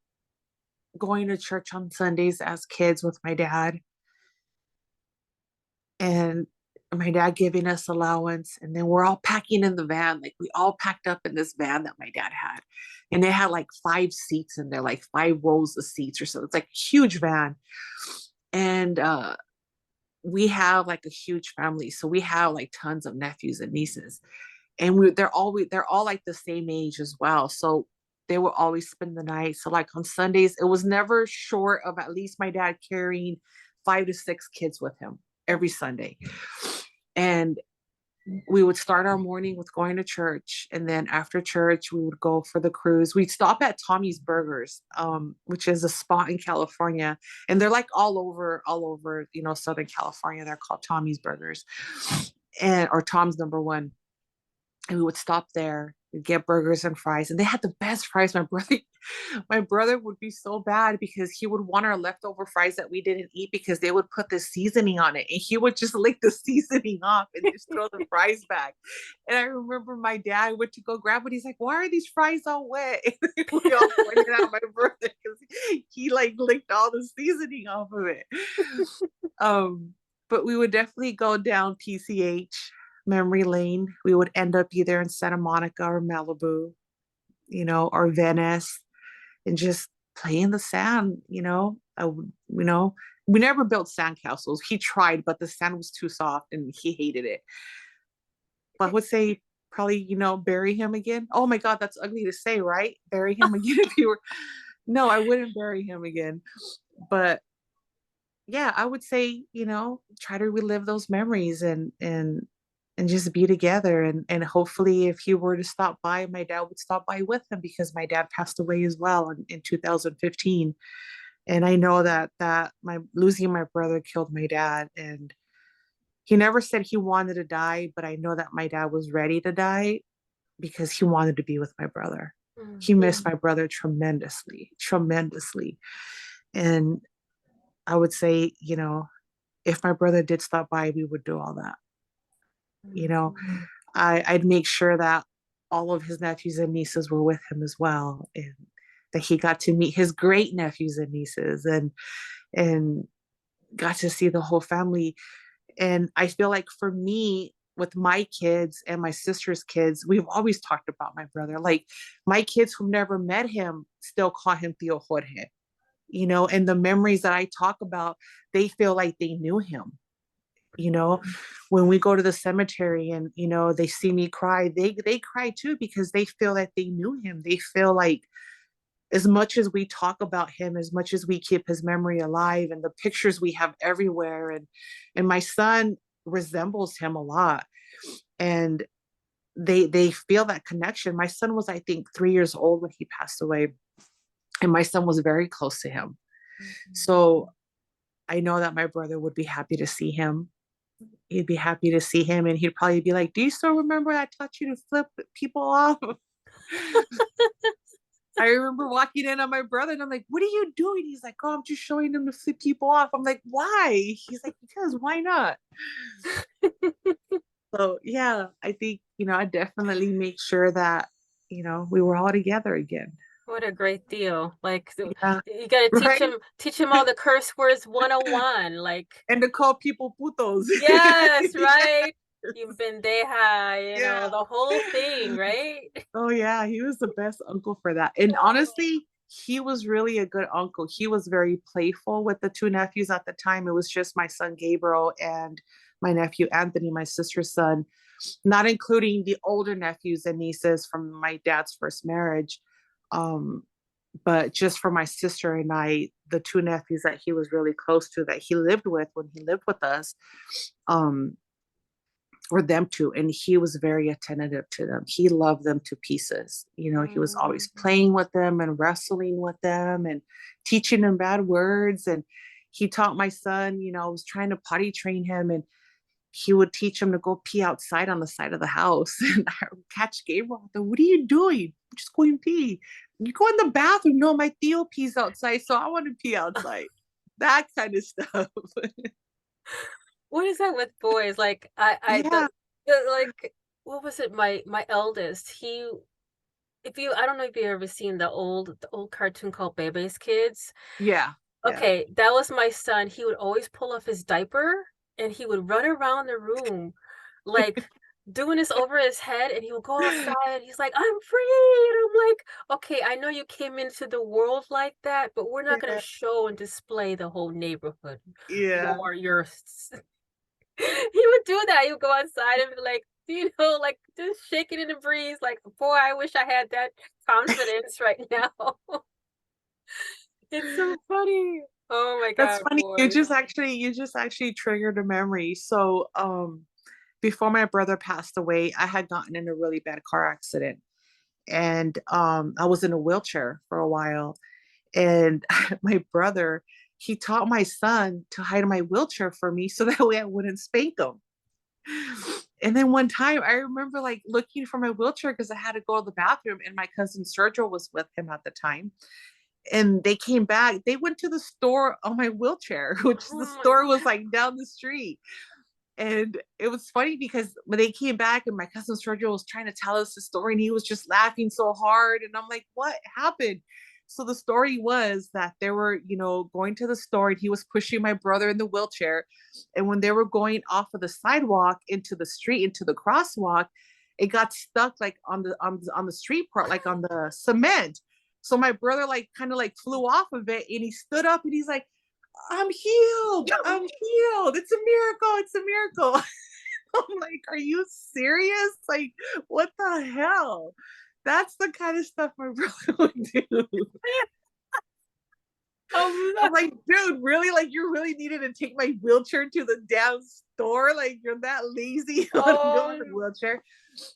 going to church on Sundays as kids with my dad, and my dad giving us allowance, and then we're all packing in the van. Like we all packed up in this van that my dad had, and it had like 5 seats in there, like 5 rows of seats or so. It's like a huge van. And we have like a huge family, so we have like tons of nephews and nieces, and they're all like the same age as well. So they will always spend the night. So like on Sundays, it was never short of at least my dad carrying 5 to 6 kids with him every Sunday. And we would start our morning with going to church, and then after church we would go for the cruise. We'd stop at Tommy's Burgers, which is a spot in California, and they're like all over Southern California. They're called Tommy's Burgers, and or Tom's Number One. And we would stop there and get burgers and fries, and they had the best fries. My brother would be so bad because he would want our leftover fries that we didn't eat, because they would put the seasoning on it, and he would just lick the seasoning off and just throw the fries back. And I remember my dad went to go grab it. He's like, why are these fries all wet? And we all pointed out my brother because he like licked all the seasoning off of it. um but we would definitely go down PCH memory lane. We would end up either in Santa Monica or Malibu, or Venice, and just play in the sand. We never built sandcastles. He tried, but the sand was too soft and he hated it. But I would say probably, bury him again. Oh my God, that's ugly to say, right? Bury him again if you were. No, I wouldn't bury him again. But yeah, I would say, try to relive those memories, and just be together. And hopefully if he were to stop by, my dad would stop by with him, because my dad passed away as well in 2015. And I know that my losing my brother killed my dad, and he never said he wanted to die, but I know that my dad was ready to die because he wanted to be with my brother. He missed my brother tremendously, tremendously. And I would say, if my brother did stop by, we would do all that. you know I'd make sure that all of his nephews and nieces were with him as well, and that he got to meet his great nephews and nieces, and got to see the whole family. And I feel like for me, with my kids and my sister's kids, we've always talked about my brother. Like my kids who never met him still call him Tío Jorge, and the memories that I talk about, they feel like they knew him. you know when we go to the cemetery and they see me cry, they cry too, because they feel that they knew him. They feel like, as much as we talk about him, as much as we keep his memory alive and the pictures we have everywhere, and my son resembles him a lot, and they feel that connection. My son was, I think, 3 years old when he passed away, and my son was very close to him. So I know that my brother would be happy to see him. He'd be happy to see him, and he'd probably be like, do you still remember I taught you to flip people off? I remember walking in on my brother, and I'm like, what are you doing? He's like, oh, I'm just showing him to flip people off. I'm like, why? He's like, because why not? So yeah, I think, I definitely make sure that, we were all together again. What a great deal. Like Yeah, you gotta right. teach him all the curse words 101. Like, And to call people putos. yes, Yeah, right? You pendeja, yeah. the whole thing, right? Oh yeah, he was the best uncle for that. And Oh, honestly, he was really a good uncle. He was very playful with the two nephews at the time. It was just my son Gabriel and my nephew Anthony, my sister's son, not including the older nephews and nieces from my dad's first marriage. Um, but just for my sister and I, the two nephews that he was really close to, that he lived with when he lived with us, um, or them two, and he was very attentive to them. He loved them to pieces. You know, he was always playing with them and wrestling with them and teaching them bad words. And he taught my son, you know, I was trying to potty train him, and he would teach him to go pee outside on the side of the house. And I would catch Gabriel. What are you doing? I'm just going to pee. You go in the bathroom. No, my Theo pees outside, so I want to pee outside. That kind of stuff. What is that with boys? Like Yeah. like what was it? My eldest, he if you I don't know if you've ever seen the old cartoon called Bebe's Kids. Yeah. Yeah. Okay, that was my son. He would always pull off his diaper and he would run around the room like doing this over his head, and he would go outside. He's like, I'm free. And I'm like, okay, I know you came into the world like that, but we're not going Yeah. to show and display the whole neighborhood. Yeah. Your he would do that. He would go outside and be like, like just shaking in the breeze, like, boy, I wish I had that confidence right now. It's so funny. Oh my That's God, funny. boys. You just actually triggered a memory. So, before my brother passed away, I had gotten in a really bad car accident, and I was in a wheelchair for a while. And my brother, he taught my son to hide my wheelchair for me so that way I wouldn't spank him. And then one time I remember like looking for my wheelchair because I had to go to the bathroom, and my cousin Sergio was with him at the time. And they came back. They went to the store on my wheelchair, which the Oh my store was God. like down the street. And it was funny because when they came back and my cousin Sergio was trying to tell us the story, and he was just laughing so hard. And I'm like, what happened? So the story was that they were, you know, going to the store, and he was pushing my brother in the wheelchair. And when they were going off of the sidewalk into the street, into the crosswalk, it got stuck like on the street part, like on the cement. So my brother like kind of like flew off of it, and he stood up and he's like, I'm healed. I'm healed. It's a miracle. It's a miracle. I'm like, are you serious? Like, what the hell? That's the kind of stuff my brother would do. Oh, I'm like, dude, really? Like, you really needed to take my wheelchair to the damn store? Like, you're that lazy you want to go in the oh. wheelchair?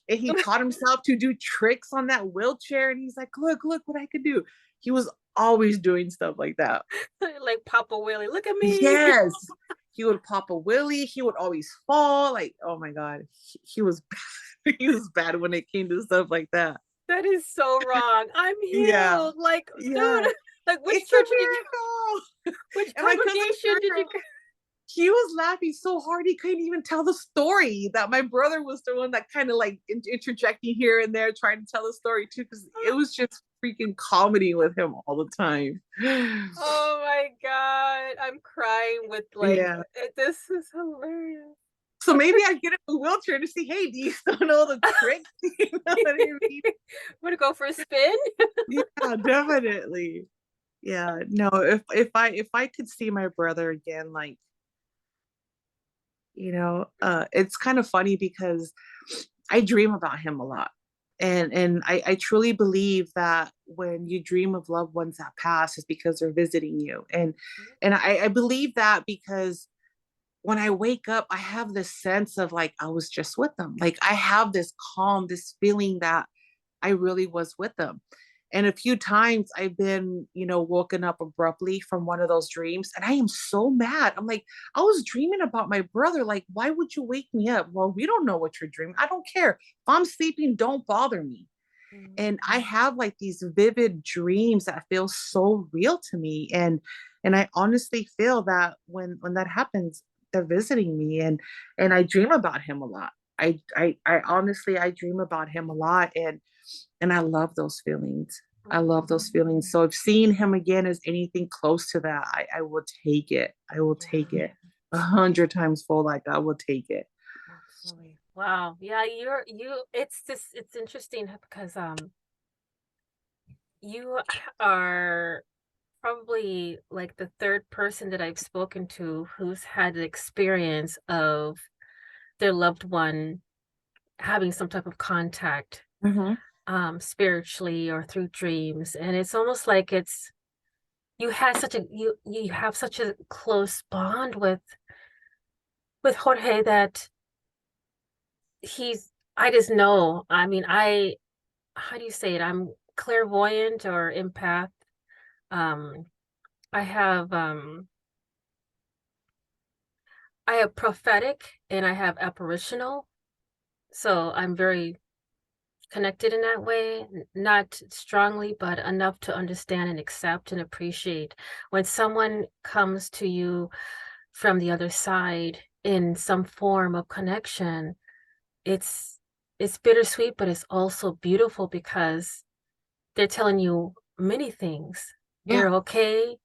And he taught himself to do tricks on that wheelchair. And he's like, look what I could do. He was always doing stuff like that. Like Papa Willie, look at me. Yes. He would pop a willy. He would always fall. Like, oh my God. He was bad. He was bad when it came to stuff like that. That is so wrong. I'm Yeah. healed. Like, dude, Yeah. like which It's a church did you miracle. which And my cousin congregation did you Sergio, he was laughing so hard he couldn't even tell the story. That my brother was the one that kind of like interjecting here and there, trying to tell the story too, because it was just freaking comedy with him all the time. Oh my God. I'm crying with like Yeah. this is hilarious. So maybe I get in a wheelchair to see, hey, do you still know the tricks? You know what I mean? Want to go for a spin? Yeah, definitely. Yeah. No, if I could see my brother again, like, you know, it's kind of funny because I dream about him a lot. And I truly believe that when you dream of loved ones that pass is because they're visiting you. And I believe that because when I wake up, I have this sense of like I was just with them. Like I have this calm, this feeling that I really was with them. And a few times I've been, you know, woken up abruptly from one of those dreams, and I am so mad. I'm like, I was dreaming about my brother. Like, why would you wake me up? Well, we don't know what you're dreaming. I don't care. If I'm sleeping, don't bother me. And I have like these vivid dreams that feel so real to me. And I honestly feel that when that happens, they're visiting me, and I dream about him a lot. I honestly I dream about him a lot, and I love those feelings. I love those feelings. So if seeing him again is anything close to that, I will take it. I will take it 100 times full. Like I will take it. Absolutely. Wow. Yeah, it's just it's interesting because You are probably like the third person that I've spoken to who's had the experience of their loved one having some type of contact, Hmm. spiritually or through dreams. And it's almost like you have such a close bond with Jorge that he's I just know. I mean, how do you say it? I'm clairvoyant or empath. Um, I have I have prophetic and I have apparitional. So I'm very connected in that way, not strongly, but enough to understand and accept and appreciate when someone comes to you from the other side in some form of connection. It's it's bittersweet, but it's also beautiful because they're telling you many things. Yeah. They're okay,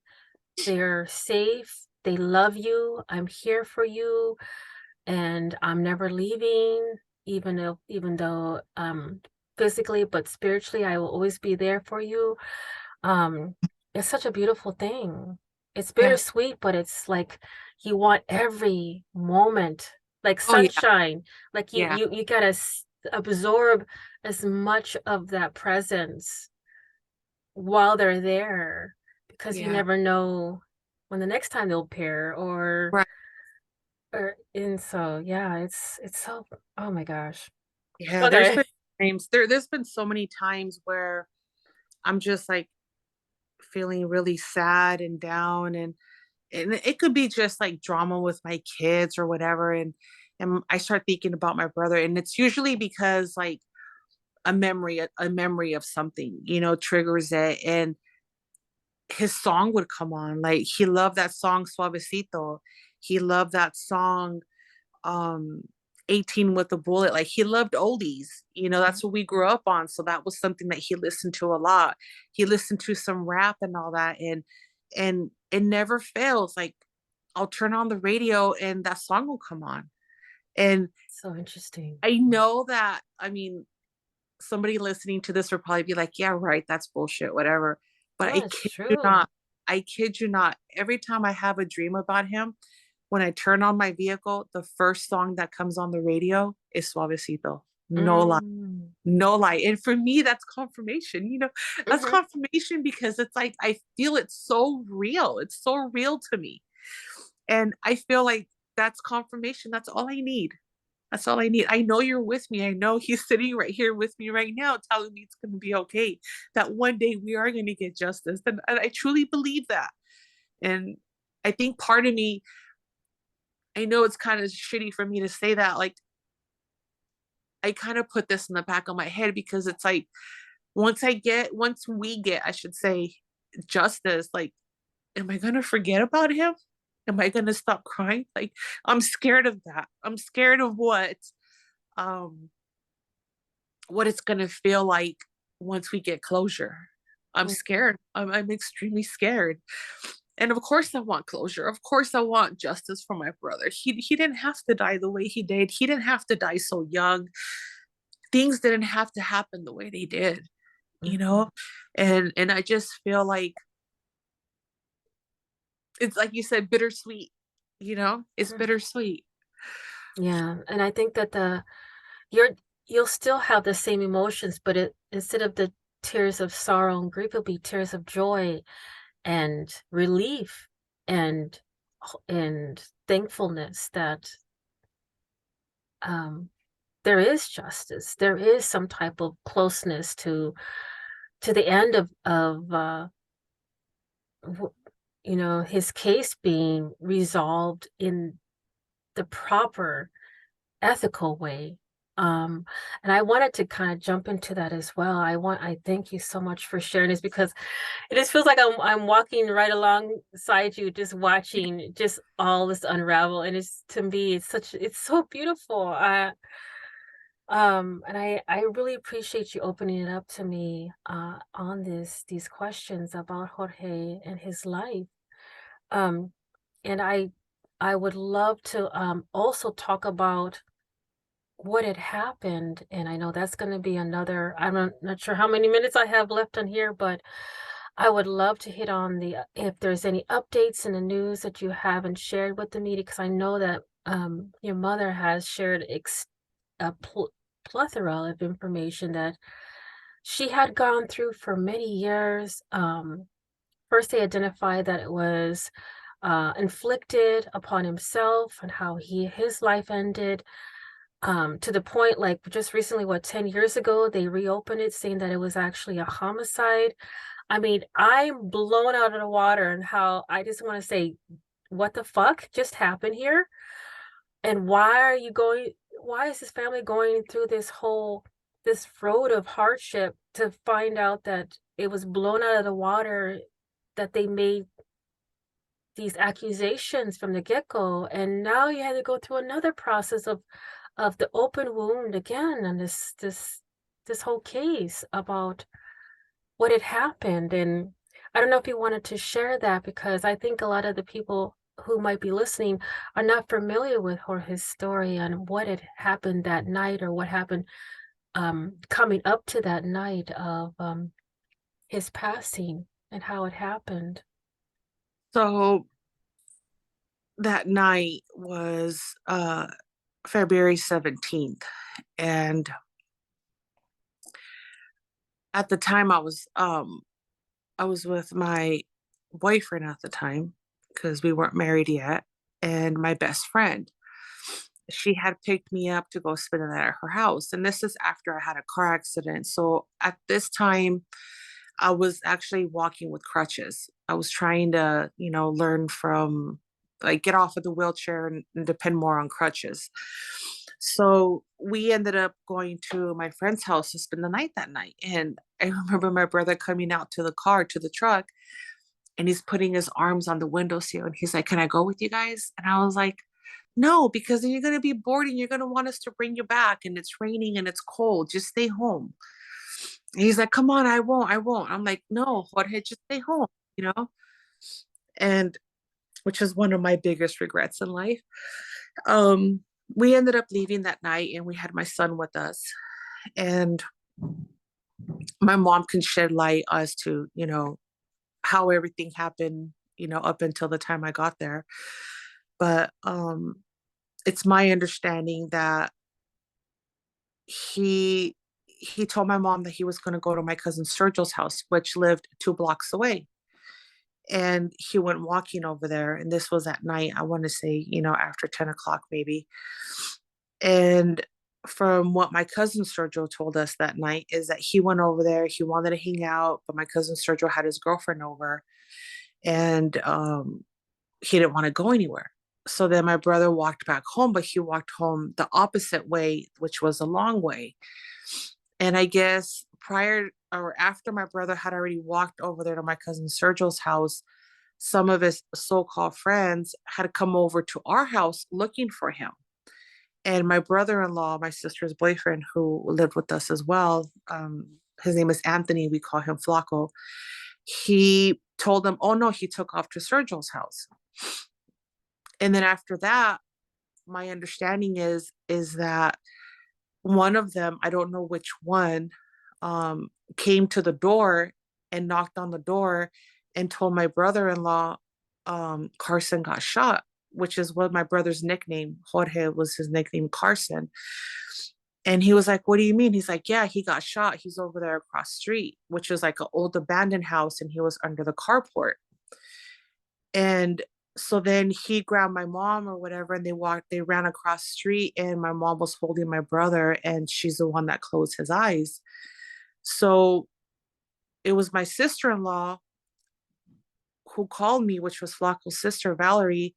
they're safe, they love you, I'm here for you, and I'm never leaving, even though physically, but spiritually I will always be there for you. Um it's such a beautiful thing. It's Yeah. bittersweet, but it's like you want every moment like Oh yeah. sunshine. Like Yeah. you gotta absorb as much of that presence while they're there because you Yeah. never know when the next time they'll pair Right. or and so yeah, it's so oh my gosh. Yeah. There's Okay. been there's been so many times where I'm just like feeling really sad and down, and it could be just like drama with my kids or whatever, and I start thinking about my brother, and it's usually because like a memory of something, triggers it, and his song would come on. Like he loved that song Suavecito. He loved that song, um 18 with a bullet. Like he loved oldies. That's what we grew up on. So that was something that he listened to a lot. He listened to some rap and all that, and it never fails. Like I'll turn on the radio and that song will come on. And So interesting. I know that, I mean, somebody listening to this will probably be like, yeah, right, that's bullshit, whatever. But No, I it's kid you true. not, I kid you not, every time I have a dream about him, when I turn on my vehicle, the first song that comes on the radio is Suavecito. No lie. Mm. No lie. And for me, that's confirmation. That's Hmm. confirmation because it's like I feel it's so real. It's so real to me. And I feel like that's confirmation. That's all I need. That's all I need. I know you're with me. I know he's sitting right here with me right now, telling me it's going to be okay. That one day we are going to get justice. And I truly believe that. And I think part of me, I know it's kind of shitty for me to say that. Like, I kind of put this in the back of my head because it's like, once we get, I should say, justice, like, am I going to forget about him? Am I going to stop crying? Like, I'm scared of that. I'm scared of um, what it's going to feel like once we get closure. I'm scared. I'm extremely scared. And of course, I want closure. Of course, I want justice for my brother. He didn't have to die the way he did. He didn't have to die so young. Things didn't have to happen the way they did, you Hmm. know? And I just feel like it's like you said, bittersweet, It's Hmm. bittersweet. Yeah, and I think that you're you'll still have the same emotions, but instead of the tears of sorrow and grief, it'll be tears of joy and relief and and thankfulness that um there is justice. There is some type of closeness to the end of w- his case being resolved in the proper ethical way. Um, and I wanted to kind of jump into that as well. I thank you so much for sharing this because it just feels like I'm walking right alongside you, just watching just all this unravel. And it's to me, it's so beautiful. And I really appreciate you opening it up to me on these questions about Jorge and his life. Um, and I would love to also talk about what had happened. And I know that's going to be another, not sure how many minutes I have left on here, but I would love to hit on the if there's any updates in the news that you haven't shared with the media, because I know that your mother has shared a plethora of information that she had gone through for many years. First, they identified that it was inflicted upon himself and how his life ended. To the point, like just recently, what, 10 years ago, they reopened it saying that it was actually a homicide. I mean, I'm blown out of the water, and how I just want to say, what the fuck just happened here? And why is this family going through this road of hardship to find out that it was blown out of the water, that they made these accusations from the get-go, and now you had to go through another process of the open wound again, and this whole case about what had happened. And I don't know if you wanted to share that, because I think a lot of the people who might be listening are not familiar with Jorge's story and what had happened that night, or what happened coming up to that night of his passing, and how it happened. So that night was February 17th. And at the time I was with my boyfriend at the time because we weren't married yet, and my best friend. She had picked me up to go spend the night at her house. And this is after I had a car accident. So at this time, I was actually walking with crutches. I was trying to, learn from like get off of the wheelchair and depend more on crutches. So we ended up going to my friend's house to spend the night that night. And I remember my brother coming out to the car, to the truck, and he's putting his arms on the windowsill and he's like, "Can I go with you guys?" And I was like, "No, because then you're going to be bored and you're going to want us to bring you back and it's raining and it's cold. Just stay home." And he's like, "Come on, I won't." I'm like, "No, Jorge, just stay home, you know?" And which is one of my biggest regrets in life. Um, we ended up leaving that night and we had my son with us. And my mom can shed light as to, how everything happened, up until the time I got there. But it's my understanding that he he told my mom that he was going to go to my cousin Sergio's house, which lived 2 blocks away. And he went walking over there. And this was at night, I want to say, after 10 o'clock, maybe. And from what my cousin Sergio told us that night is that he went over there, he wanted to hang out, but my cousin Sergio had his girlfriend over, and he didn't want to go anywhere. So then my brother walked back home, but he walked home the opposite way, which was a long way. And I guess prior or after my brother had already walked over there to my cousin Sergio's house, some of his so-called friends had come over to our house looking for him. And my brother-in-law, my sister's boyfriend, who lived with us as well, his name is Anthony. We call him Flaco. He told them, "Oh no, he took off to Sergio's house." And then after that, my understanding is that one of them, I don't know which one, came to the door and knocked on the door and told my brother-in-law, Carson got shot, which is what my brother's nickname. Jorge was his nickname, Carson. And he was like, "What do you mean?" He's like, "Yeah, he got shot. He's over there across the street," which is like an old abandoned house, and he was under the carport. And so then he grabbed my mom or whatever, and they ran across the street, and my mom was holding my brother, and she's the one that closed his eyes. So it was my sister-in-law who called me, which was Flaco's sister, Valerie,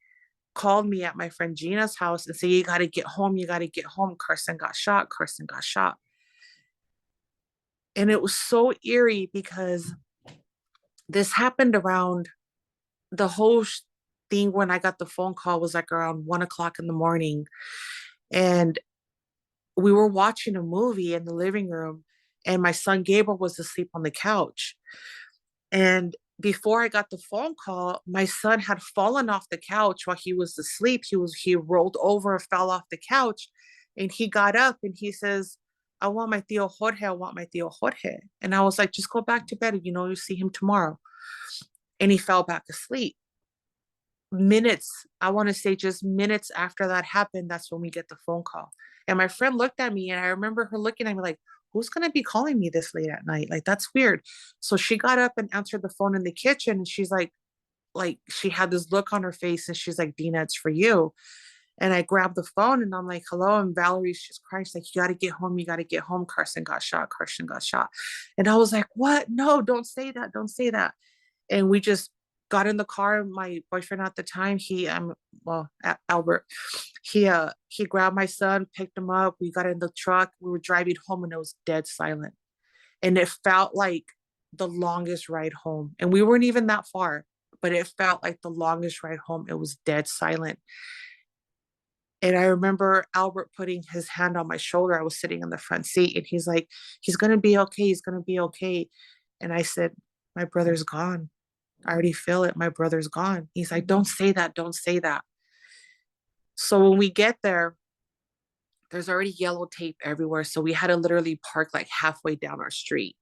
called me at my friend Gina's house and said, "You got to get home. You got to get home. Carson got shot. Carson got shot." And it was so eerie because this happened around the whole thing when I got the phone call was like around 1 o'clock in the morning. And we were watching a movie in the living room, and my son Gabriel was asleep on the couch. And before I got the phone call, my son had fallen off the couch while he was asleep. He rolled over, fell off the couch, And he got up and he says, I want my Tio Jorge. I want my Tio Jorge. And I was like, just go back to bed. You know, you'll see him tomorrow. And he fell back asleep. Minutes, I want to say just minutes after that happened, that's when we get the phone call. And my friend looked at me and I remember her looking at me like, who's going to be calling me this late at night? Like, that's weird. So she got up and answered the phone in the kitchen and she's like she had this look on her face and she's like, Dina, it's for you. And I grabbed the phone and I'm like, hello. And Valerie's just crying. She's like, you got to get home. You got to get home. Carson got shot. Carson got shot. And I was like, what? No, don't say that. Don't say that. And we just got in the car. My boyfriend at the time, well, Albert, he grabbed my son, picked him up. We got in the truck. We were driving home and it was dead silent. And it felt like the longest ride home. And we weren't even that far, but it felt like the longest ride home. It was dead silent. And I remember Albert putting his hand on my shoulder. I was sitting in the front seat and he's like, he's going to be okay. He's going to be okay. And I said, my brother's gone. I already feel it. My brother's gone. He's like, don't say that. Don't say that. So when we get there, there's already yellow tape everywhere. So we had to literally park like halfway down our street.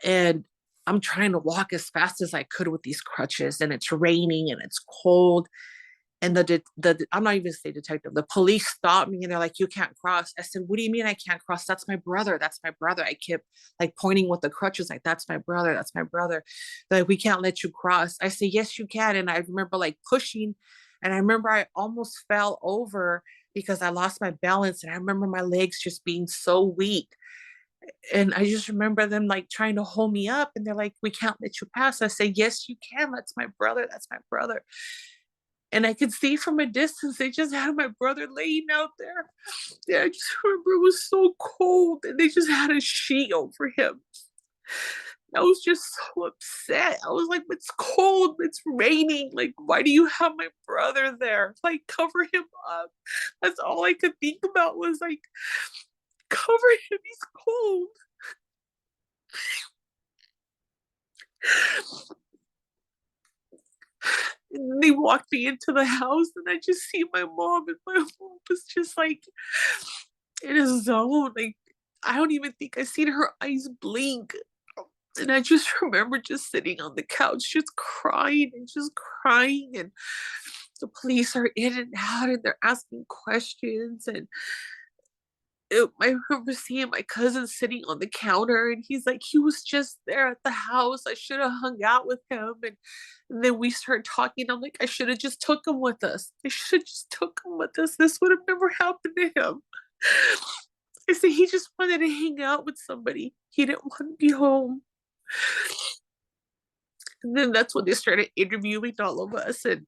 And I'm trying to walk as fast as I could with these crutches. And it's raining and it's cold. And I'm not even say detective. The police stopped me and they're like, you can't cross. I said, what do you mean I can't cross? That's my brother. That's my brother. I kept like pointing with the crutches, like, that's my brother. That's my brother. They're like, we can't let you cross. I said, yes, you can. And I remember like pushing. And I remember I almost fell over because I lost my balance. And I remember my legs just being so weak. And I just remember them like trying to hold me up. And they're like, we can't let you pass. I say, yes, you can. That's my brother. That's my brother. And I could see from a distance, they just had my brother laying out there. Yeah, I just remember it was so cold and they just had a sheet over him. I was just so upset. I was like, it's cold, it's raining. Like, why do you have my brother there? Like, cover him up. That's all I could think about was like, cover him, he's cold. And they walked me into the house and I just see my mom and my mom was just like in a zone. Like I don't even think I seen her eyes blink. And I just remember just sitting on the couch, just crying and just crying. And the police are in and out and they're asking questions. And I remember seeing my cousin sitting on the counter and he's like, he was just there at the house. I should have hung out with him. And then we started talking. I'm like, I should have just took him with us. I should have just took him with us. This would have never happened to him. I said, he just wanted to hang out with somebody. He didn't want to be home. And then that's when they started interviewing all of us. And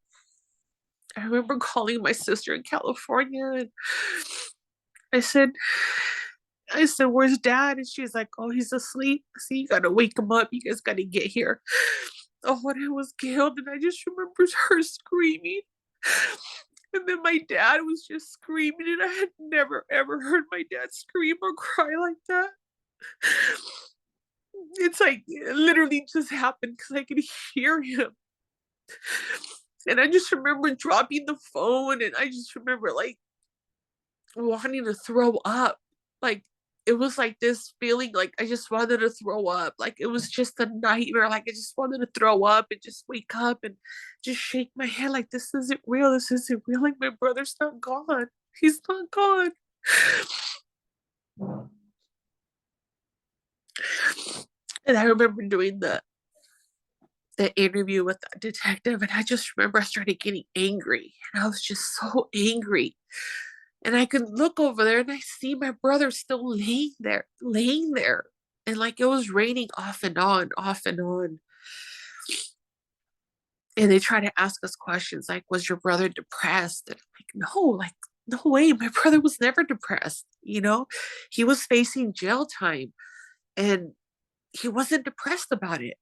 I remember calling my sister in California and I said, where's dad? And she's like, oh, he's asleep. So you gotta wake him up. You guys gotta get here. Oh, when I was killed. And I just remember her screaming. And then my dad was just screaming. And I had never, ever heard my dad scream or cry like that. It's like it literally just happened because I could hear him. And I just remember dropping the phone. And I just remember like wanting to throw up. Like it was like this feeling like I just wanted to throw up. Like it was just a nightmare. Like I just wanted to throw up and just wake up and just shake my head like this isn't real. This isn't real. Like my brother's not gone. He's not gone. And I remember doing the interview with the detective and I just remember I started getting angry and I was just so angry. And I could look over there and I see my brother still laying there. And like it was raining off and on, off and on. And they try to ask us questions like, was your brother depressed? And I'm like, no, like, no way. My brother was never depressed. You know, he was facing jail time and he wasn't depressed about it.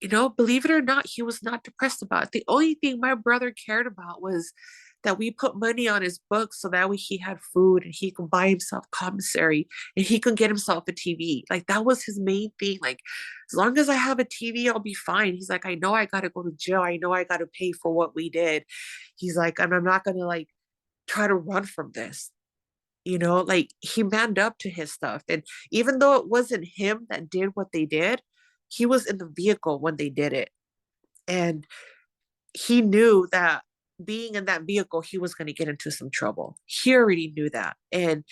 You know, believe it or not, he was not depressed about it. The only thing my brother cared about was that we put money on his books so that way he had food and he could buy himself commissary and he could get himself a TV. Like that was his main thing. Like, as long as I have a TV, I'll be fine. He's like, I know I got to go to jail. I know I got to pay for what we did. He's like, and I'm not going to like try to run from this. like he manned up to his stuff. And even though it wasn't him that did what they did, he was in the vehicle when they did it. And he knew that being in that vehicle, he was going to get into some trouble. He already knew that. And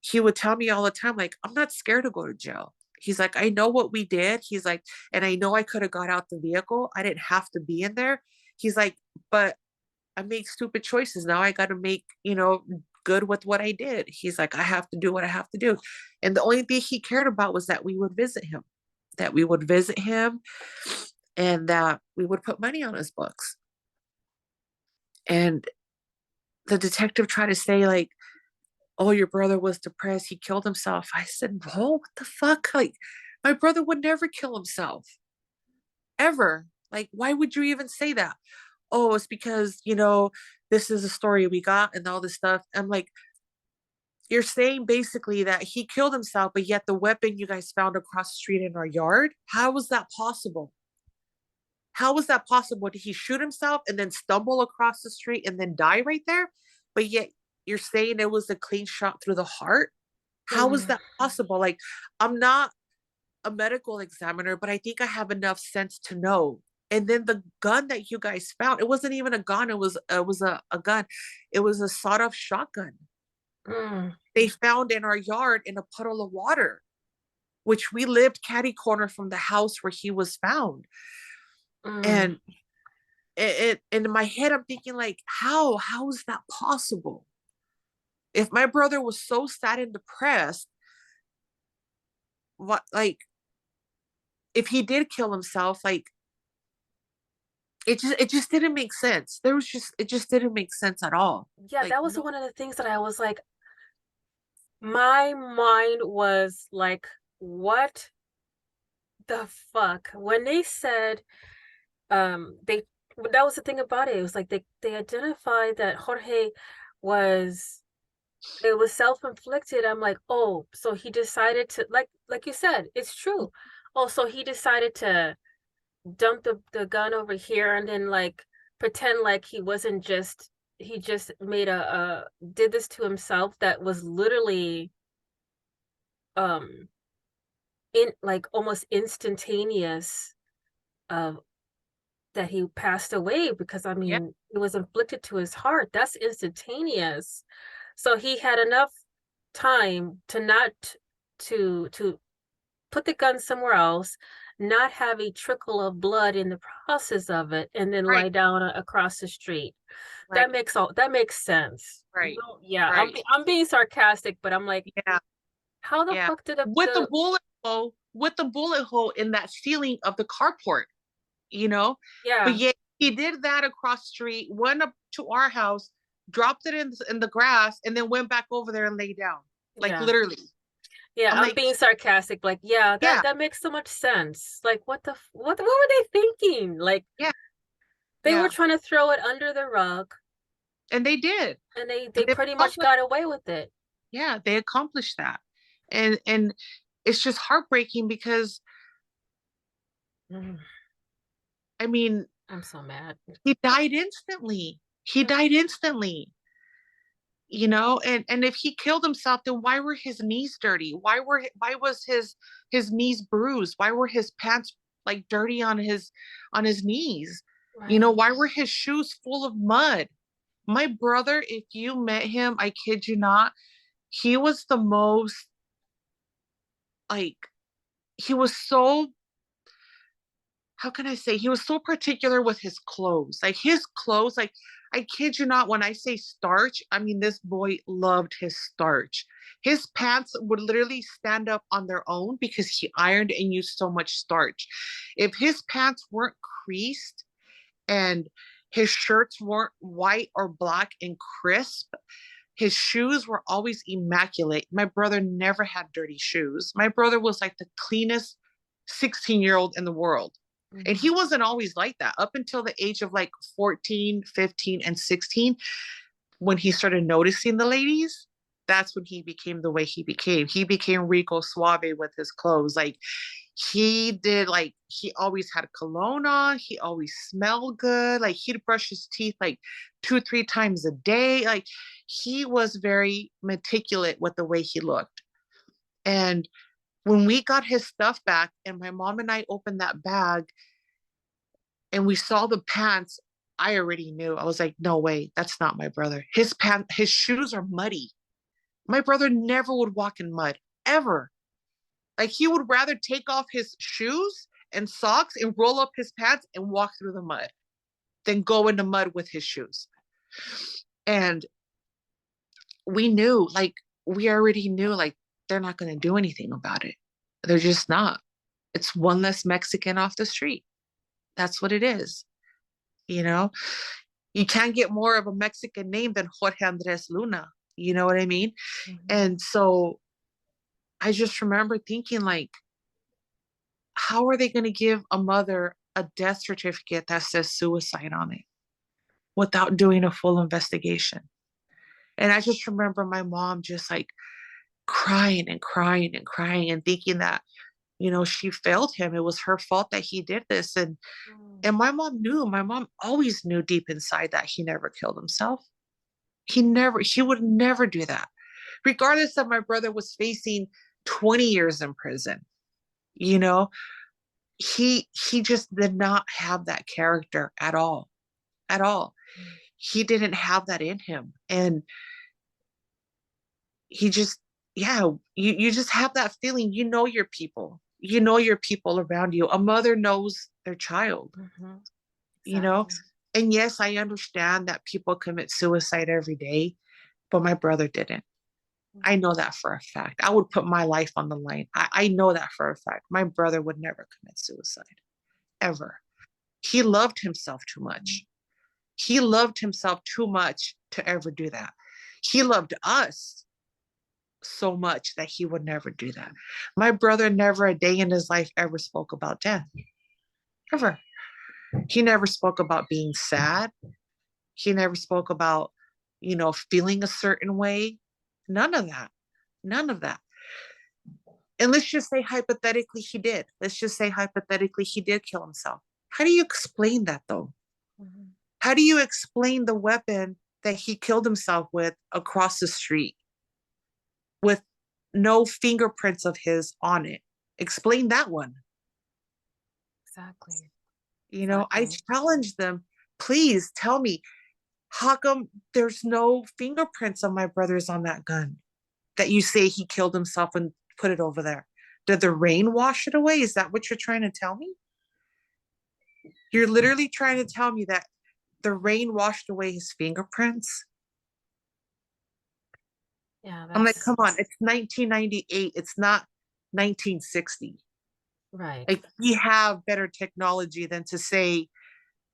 he would tell me all the time, like, I'm not scared to go to jail. He's like, I know what we did. He's like, and I know I could have got out the vehicle. I didn't have to be in there. He's like, but I made stupid choices. Now I got to make, good with what I did. He's like, I have to do what I have to do. And the only thing he cared about was that we would visit him, and that we would put money on his books. And the detective tried to say, like, oh, your brother was depressed. He killed himself. I said, no, what the fuck? Like, my brother would never kill himself, ever. Like, why would you even say that? Oh, it's because, this is a story we got and all this stuff. I'm like, you're saying basically that he killed himself, but yet the weapon you guys found across the street in our yard, how was that possible? How was that possible? Did he shoot himself and then stumble across the street and then die right there? But yet you're saying it was a clean shot through the heart? How was Mm, that possible? Like, I'm not a medical examiner, but I think I have enough sense to know. And then the gun that you guys found, it wasn't even a gun. It was a gun. It was a sawed-off shotgun. mm, They found in our yard in a puddle of water, which we lived catty corner from the house where he was found. mm. And in my head, I'm thinking, like, how is that possible? If my brother was so sad and depressed, what, like, if he did kill himself, like, it just didn't make sense. It just didn't make sense at all. Yeah, Like, that was no. one of the things that I was like, my mind was like, what the fuck? When they said, they that was the thing about it. It was like they identified that Jorge was it was self-inflicted. I'm like, oh, so he decided to like you said, it's true. Oh, so he decided to dump the gun over here and then like pretend like he just made a did this to himself that was literally um in like almost instantaneous of that he passed away because I Yeah, mean it was inflicted to his heart. That's instantaneous. So he had enough time to not to put the gun somewhere else, not have a trickle of blood in the process of it, and then right, lie down across the street. right, That makes sense. right, No, yeah, right. I'm being sarcastic, but I'm like, Yeah, how the yeah. fuck did the With the bullet hole in that ceiling of the carport, you know? But yeah, yet he did that across the street, went up to our house, dropped it in the grass, and then went back over there and lay down. Like, yeah. literally. Yeah, I'm I'm like, being sarcastic. Like, yeah, yeah, that makes so much sense. Like, what were they thinking? Like, yeah, they were yeah. trying to throw it under the rug, And they did. and And they pretty much got away with it. they accomplished that. And it's just heartbreaking because Mm, I mean, I'm so mad. he died instantly. He died instantly. And if he killed himself, then why were his knees dirty? Why was his knees bruised? Why were his pants like dirty on his knees? Right. Why were his shoes full of mud? My brother, if you met him, I kid you not, he was the most, like, he was so, how can I say, he was so particular with his clothes. Like, his clothes, like, I kid you not, when I say starch, I mean, this boy loved his starch. His pants would literally stand up on their own because he ironed and used so much starch. If his pants weren't creased and his shirts weren't white or black and crisp, his shoes were always immaculate. My brother never had dirty shoes. My brother was like the cleanest 16-year-old in the world. And he Mhm. wasn't always like that up until the age of like 14, 15, and 16. When he started noticing the ladies, that's when he became the way he became. He became Rico Suave with his clothes. Like, he always had cologne on. He always smelled good. Like, he'd brush his teeth like 2, 3 times a day. Like, he was very meticulous with the way he looked. And when we got his stuff back and my mom and I opened that bag and we saw the pants, I already knew. I was like, no way, that's not my brother. His shoes are muddy. My brother never would walk in mud, ever. Like he would rather take off his shoes and socks and roll up his pants and walk through the mud than go in the mud with his shoes. And we knew, like, we already knew, like, they're not going to do anything about it. They're just not. It's one less Mexican off the street. That's what it is. You know, you can't get more of a Mexican name than Jorge Andres Luna. You know what I mean? Mhm. And so I just remember thinking, like, how are they going to give a mother a death certificate that says suicide on it without doing a full investigation? And I just remember my mom just like crying and crying and crying and thinking that, she failed him. It was her fault that he did this. Mm. And my mom always knew deep inside that he never killed himself. He would never do that. Regardless of my brother was facing 20 years in prison, you know, he just did not have that character at all. At all. Mm. He didn't have that in him. And he just, yeah, you just have that feeling, your people around you. A mother knows their child, Mhm. you know? Exactly. And yes, I understand that people commit suicide every day, but my brother didn't. I Mhm. know that for a fact. I would put my life on the line. I know that for a fact. My brother would never commit suicide, ever. He loved himself too much. He loved himself too much to ever do that. He loved us so much that he would never do that. My brother never a day in his life ever spoke about death. Ever. He never spoke about being sad. He never spoke about, feeling a certain way. None of that. None of that. And let's just say hypothetically he did. Let's just say hypothetically he did kill himself. How do you explain that though? Mhm. How do you explain the weapon that he killed himself with across the street with no fingerprints of his on it? Explain that one. Exactly. I Exactly. challenge them. Please tell me, how come there's no fingerprints of my brother's on that gun that you say he killed himself and put it over there? Did the rain wash it away? Is that what you're trying to tell me? You're literally trying to tell me that the rain washed away his fingerprints? Yeah, I'm like, that's come on, it's 1998. It's not 1960. right. Like, we have better technology than to say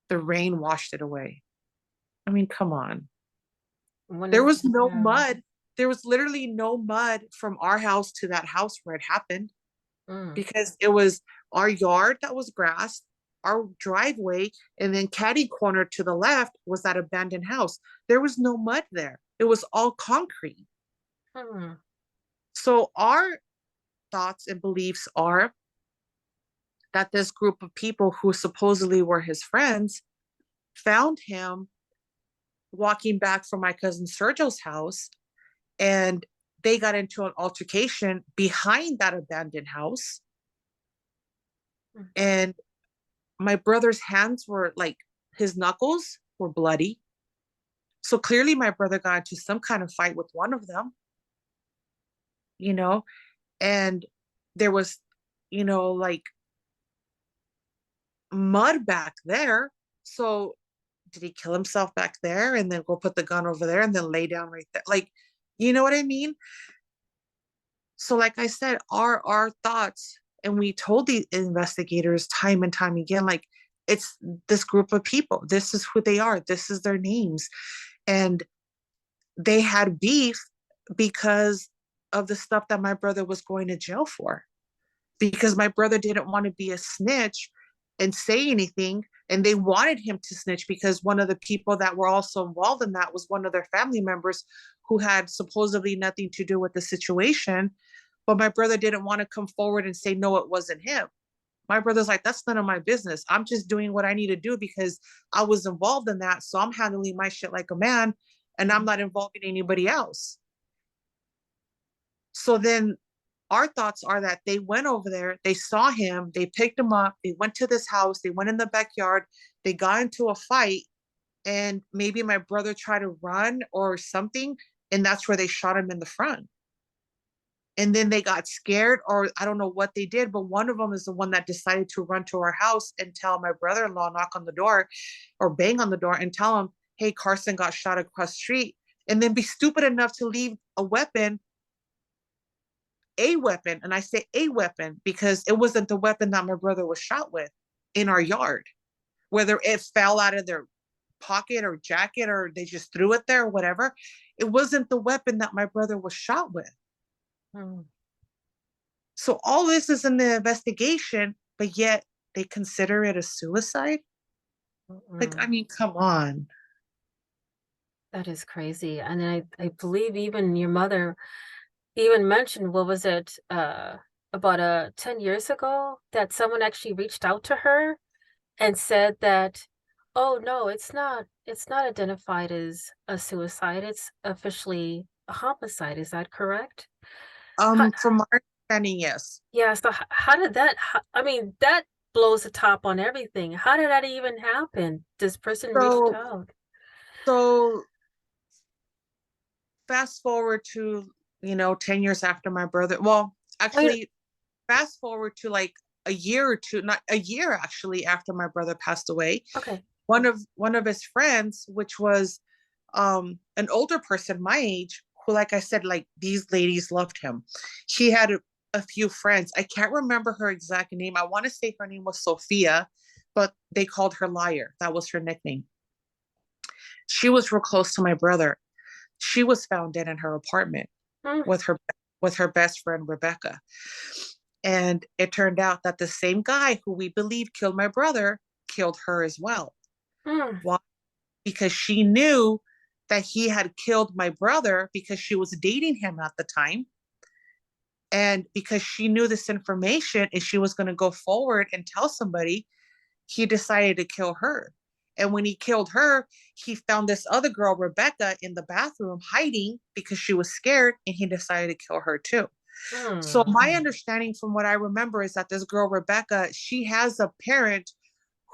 the rain washed it away. I mean, come on. There When was no yeah. mud. There was literally no mud from our house to that house where it happened Mm. because it was our yard that was grass, our driveway, and then caddy corner to the left was that abandoned house. There was no mud there. It was all concrete. Mm. So our thoughts and beliefs are that this group of people who supposedly were his friends found him walking back from my cousin Sergio's house, and they got into an altercation behind that abandoned house. Mm. And my brother's hands were like, his knuckles were bloody. So clearly, my brother got into some kind of fight with one of them, you know, and there was, like mud back there. So did he kill himself back there and then go put the gun over there and then lay down right there? Like, you know what I mean? So, like I said, our thoughts, and we told the investigators time and time again, like, it's this group of people. This is who they are. This is their names. And they had beef because of the stuff that my brother was going to jail for. Because my brother didn't want to be a snitch and say anything. And they wanted him to snitch because one of the people that were also involved in that was one of their family members who had supposedly nothing to do with the situation. But my brother didn't want to come forward and say, no, it wasn't him. My brother's like, that's none of my business. I'm just doing what I need to do because I was involved in that. So I'm handling my shit like a man. and I'm not involving anybody else. So then our thoughts are that they went over there, they saw him, they picked him up, they went to this house, they went in the backyard, they got into a fight, and maybe my brother tried to run or something, and that's where they shot him in the front. And then they got scared, or I don't know what they did, but one of them is the one that decided to run to our house and tell my brother-in-law, knock on the door or bang on the door and tell him, hey, Carson got shot across the street, and then be stupid enough to leave a weapon, and I say a weapon because it wasn't the weapon that my brother was shot with in our yard. Whether it fell out of their pocket or jacket or they just threw it there or whatever, it wasn't the weapon that my brother was shot with. Mm. So all this is in the investigation, but yet they consider it a suicide. Like, I Mm. mean, come on. That is crazy. And I believe even your mother even mentioned, what was it, about 10 years ago, that someone actually reached out to her and said that, oh no, it's not identified as a suicide, it's officially a homicide. Is that correct? How, From my understanding, yes. yeah, so how did that, I mean, that blows the top on everything. How did that even happen? This person reached So, out. so fast forward to 10 years after my brother. Well, Wait, actually, fast forward to like a year or two, not a year actually, after my brother passed away. okay. One of his friends, which was an older person my age, who, like I said, like these ladies loved him. He had a few friends. I can't remember her exact name. I want to say her name was Sophia, but they called her Liar. That was her nickname. She was real close to my brother. She was found dead in her apartment Mm, with her best friend Rebecca. And it turned out that the same guy who we believe killed my brother killed her as well. mm, Why? Because she knew that he had killed my brother because she was dating him at the time. And because she knew this information and she was going to go forward and tell somebody, he decided to kill her. And when he killed her, he found this other girl, Rebecca, in the bathroom hiding because she was scared, and he decided to kill her too. So mm, my understanding from what I remember is that this girl, Rebecca, she has a parent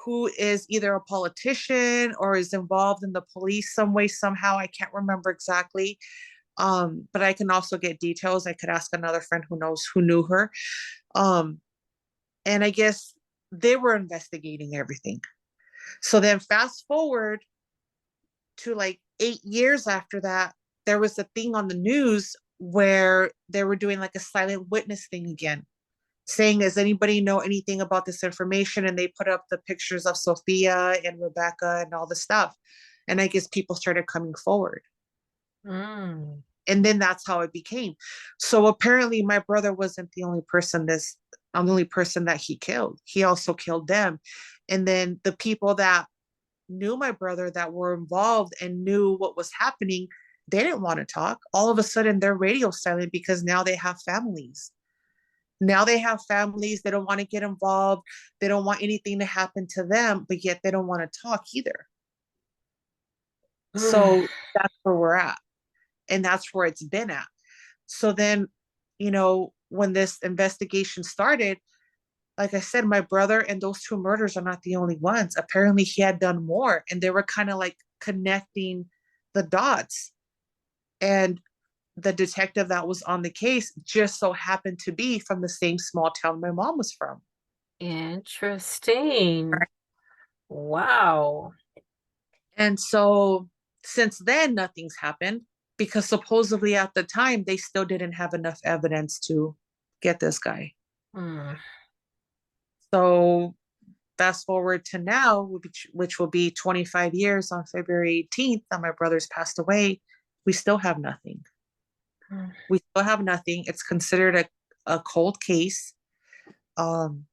who is either a politician or is involved in the police some way, somehow. I can't remember exactly. But I can also get details. I could ask another friend who knew her. Um, and I guess they were investigating everything. So then fast forward to like 8 years after that, there was a thing on the news where they were doing like a silent witness thing again, saying, does anybody know anything about this information? And they put up the pictures of Sophia and Rebecca and all the stuff. And I guess people started coming forward. mm. And then that's how it became. So apparently my brother wasn't the only person that he killed. He also killed them. And then the people that knew my brother, that were involved and knew what was happening, they didn't want to talk. All of a sudden they're radio silent because now they have families. Now they have families. They don't want to get involved. They don't want anything to happen to them, but yet they don't want to talk either. So that's where we're at. And that's where it's been at. So then, when this investigation started, like I said, my brother and those two murders are not the only ones. Apparently, he had done more, and they were kind of like connecting the dots. And the detective that was on the case just so happened to be from the same small town my mom was from. Interesting. Wow. And so since then, nothing's happened because supposedly at the time, they still didn't have enough evidence to get this guy. Mm, So fast forward to now, which will be 25 years on February 18th that my brother's passed away, we still have nothing. mm, We still have nothing. It's considered a cold case. Um,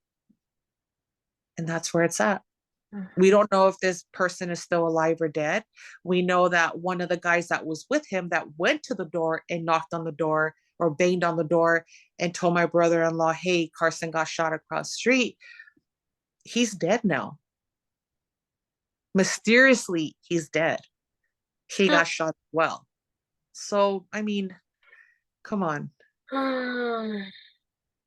and that's where it's at. mm, We don't know if this person is still alive or dead. We know that one of the guys that was with him that went to the door and knocked on the door or banged on the door and told my brother-in-law, hey, Carson got shot across the street. He's dead now. Mysteriously, he's dead. he got shot as well. So, I mean, come on.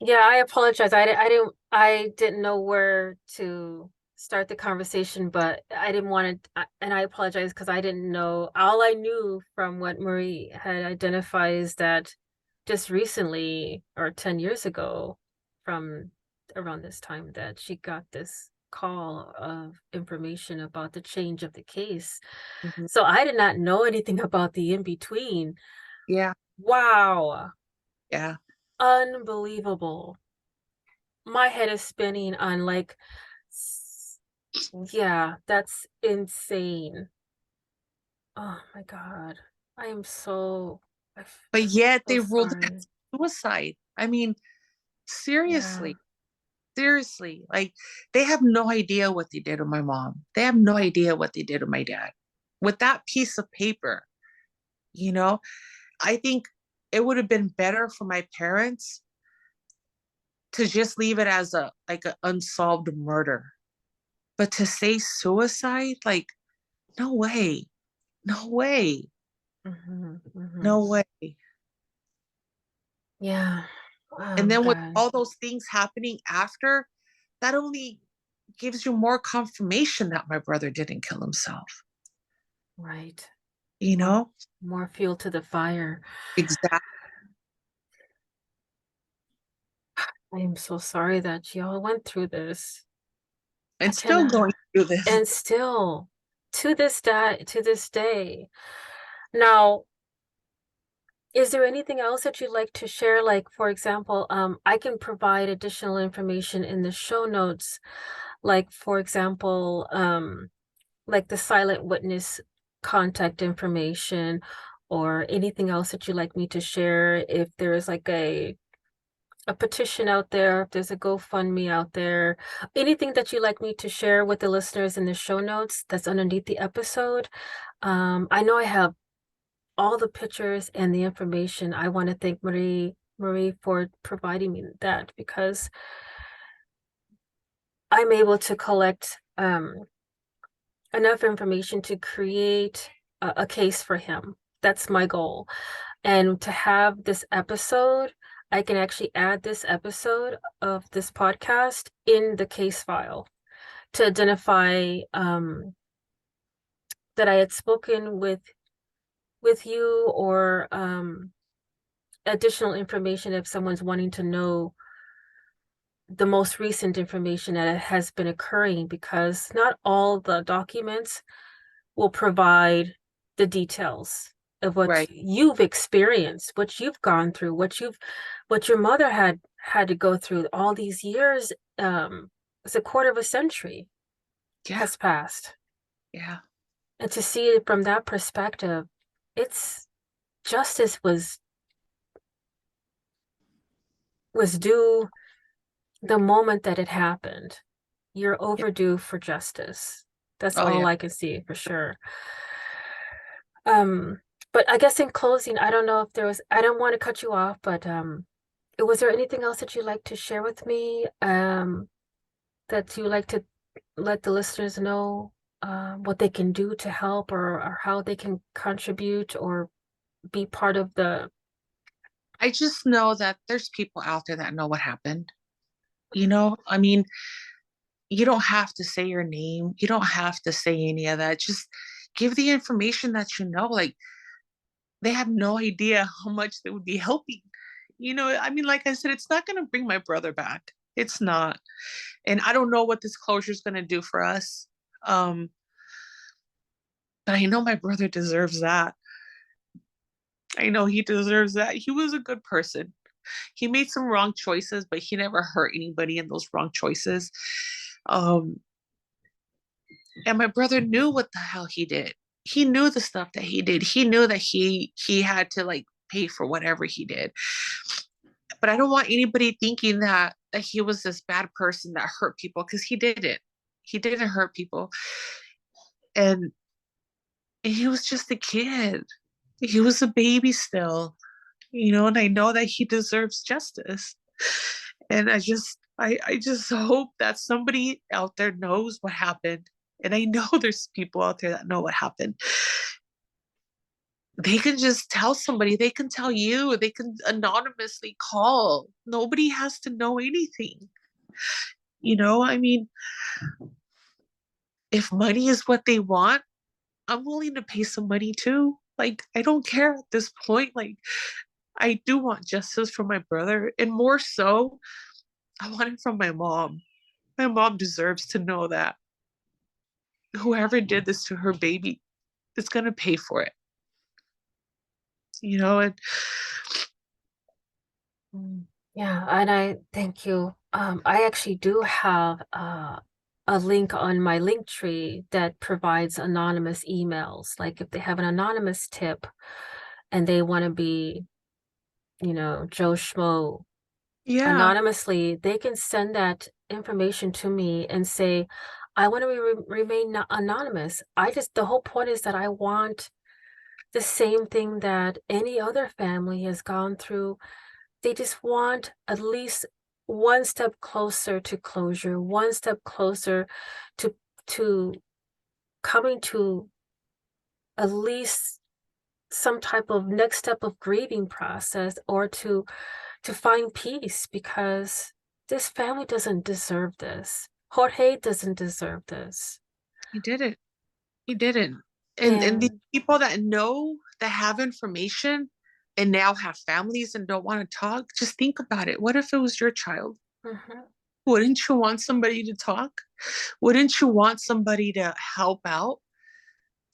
Yeah, I apologize. I didn't know where to start the conversation, but I didn't want to, and I apologize because I didn't know. All I knew from what Marie had identified is that just recently, or 10 years ago, from around this time, that she got this call of information about the change of the case. Mhm. So I did not know anything about the in between. Yeah, Wow, yeah. unbelievable. My head is spinning on like, yeah, that's insane. Oh my God. I am so, But I'm yet so they ruled it sorry. as suicide. I mean, Yeah. seriously, seriously. Like, they have no idea what they did to my mom. They have no idea what they did to my dad. With that piece of paper, you know, I think it would have been better for my parents to just leave it as a like an unsolved murder. But to say suicide, like, no way. No way. Hmm, hmm. No way. Yeah. And Oh then with God. all those things happening after, that only gives you more confirmation that my brother didn't kill himself. Right. You More, know? more fuel to the fire. Exactly. I am so sorry that y'all went through this. I And still cannot, going through this. and still to this day. Now, is there anything else that you'd like to share? Like, for example, I can provide additional information in the show notes, like, for example, like the silent witness contact information or anything else that you'd like me to share. If there is like a petition out there, if there's a GoFundMe out there, anything that you'd like me to share with the listeners in the show notes that's underneath the episode. I know I have all the pictures and the information. I want to thank Marie for providing me that because I'm able to collect enough information to create a case for him. That's my goal. And to have this episode, I can actually add this episode of this podcast in the case file to identify that I had spoken with you or additional information if someone's wanting to know the most recent information that has been occurring because not all the documents will provide the details of what Right. you've experienced, what you've gone through, what your mother had to go through all these years. It's a quarter of a century Yeah. has passed. Yeah. And to see it from that perspective, it's justice was due the moment that it happened. You're Yeah. overdue for justice. That's Oh, all yeah. I can see for sure. Um, but I guess in closing, I don't know if there was, I don't want to cut you off, but was there anything else that you'd like to share with me? That you like to let the listeners know what they can do to help or how they can contribute or be part of the. I just know that there's people out there that know what happened. You know, I mean, you don't have to say your name. You don't have to say any of that. Just give the information that you know. Like, they have no idea how much they would be helping. You know, I mean, like I said, it's not going to bring my brother back. It's not. And I don't know what this closure is going to do for us. Um, but I know my brother deserves that. I know he deserves that. He was a good person. He made some wrong choices, but he never hurt anybody in those wrong choices. Um, and my brother knew what the hell he did. He knew the stuff that he did. He knew that he had to like pay for whatever he did. But I don't want anybody thinking that he was this bad person that hurt people because he didn't. He didn't hurt people, and, and he was just a kid. He was a baby still, you know. And I know that he deserves justice. And I just hope that somebody out there knows what happened. And I know there's people out there that know what happened. they can just tell somebody, they can tell you, they can anonymously call. Nobody has to know anything. I mean, if money is what they want, I'm willing to pay some money too. Like, I don't care at this point. Like, I do want justice for my brother. And more so, I want it from my mom. My mom deserves to know that whoever did this to her baby is going to pay for it, and Mm. Yeah, and I thank you. I actually do have a link on my link tree that provides anonymous emails. Like if they have an anonymous tip and they want to be, Joe Schmo yeah, anonymously, they can send that information to me and say, I want to remain anonymous. The whole point is that I want the same thing that any other family has gone through. They just want at least one step closer to closure, one step closer to to coming to at least some type of next step of grieving process, or to find peace, because this family doesn't deserve this. Jorge doesn't deserve this. he didn't. He didn't. And these And people that have information and now have families and don't want to talk, just think about it. What if it was your child? mhm, Wouldn't you want somebody to talk? Wouldn't you want somebody to help out,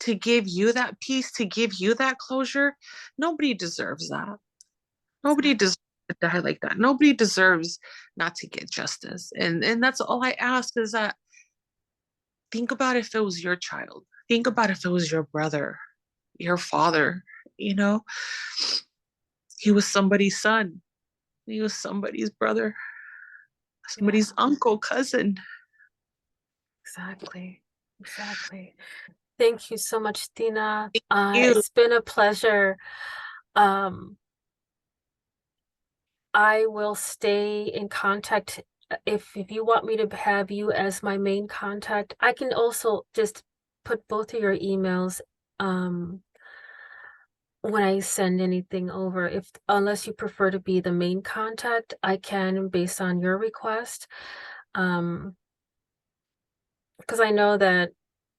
to give you that peace, to give you that closure? Nobody deserves that. Nobody deserves to die like that. Nobody deserves not to get justice. And that's all I ask is that, think about if it was your child. Think about if it was your brother, your father, you know? He was somebody's son. He was somebody's brother, yeah, somebody's uncle, cousin. exactly. Exactly. Thank you so much, Dina. You, It's been a pleasure. Um, I will stay in contact. If you want me to have you as my main contact, I can also just put both of your emails um when I send anything over. If unless you prefer to be the main contact, I can based on your request. Um, because I know that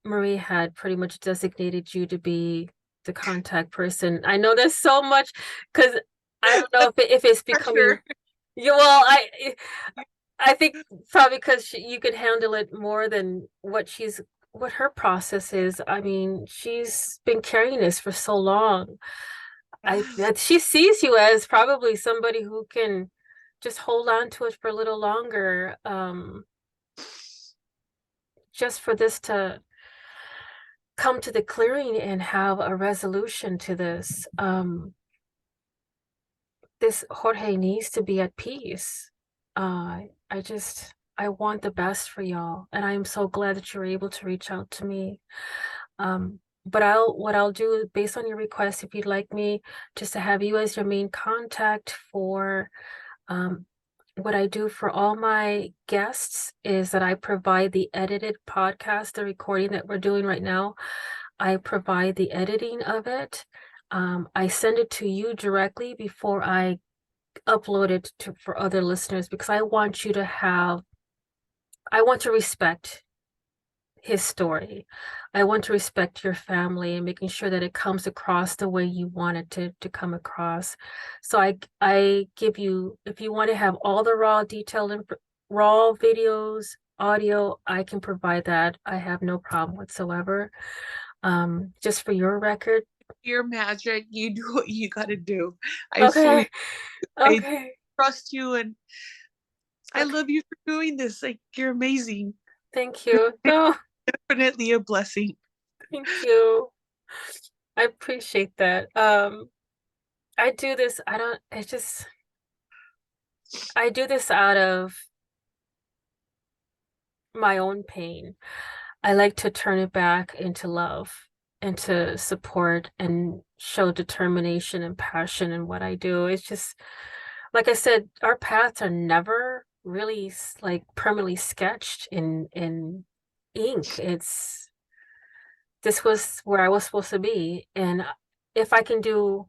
Marie had pretty much designated you to be the contact person. I know there's so much because I don't know if it's becoming. pressure. Yeah, well, I think probably because you could handle it more than what her process is. I mean, she's been carrying this for so long. I that she sees you as probably somebody who can just hold on to it for a little longer, just for this to come to the clearing and have a resolution to this. This Jorge needs to be at peace. I want the best for y'all, and I am so glad that you're able to reach out to me. But what I'll do based on your request, if you'd like me just to have you as your main contact for um, what I do for all my guests is that I provide the edited podcast, the recording that we're doing right now. I provide the editing of it. I send it to you directly before I upload it for other listeners, because I want to respect his story. I want to respect your family and making sure that it comes across the way you want it to come across. So I give you, if you want to have all the raw detailed raw videos, audio, I can provide that. I have no problem whatsoever. Just for your record. Your magic. You do what you got to do. I Okay. fully, I Okay. trust you, and I Okay. love you for doing this. Like, you're amazing. Thank You're you. No, definitely a blessing. thank you. I appreciate that. I do this, I don't, it's just, I do this out of my own pain. I like to turn it back into love and to support and show determination and passion in what I do. It's just, like I said, our paths are never really like permanently sketched in ink. This was where I was supposed to be. And if I can do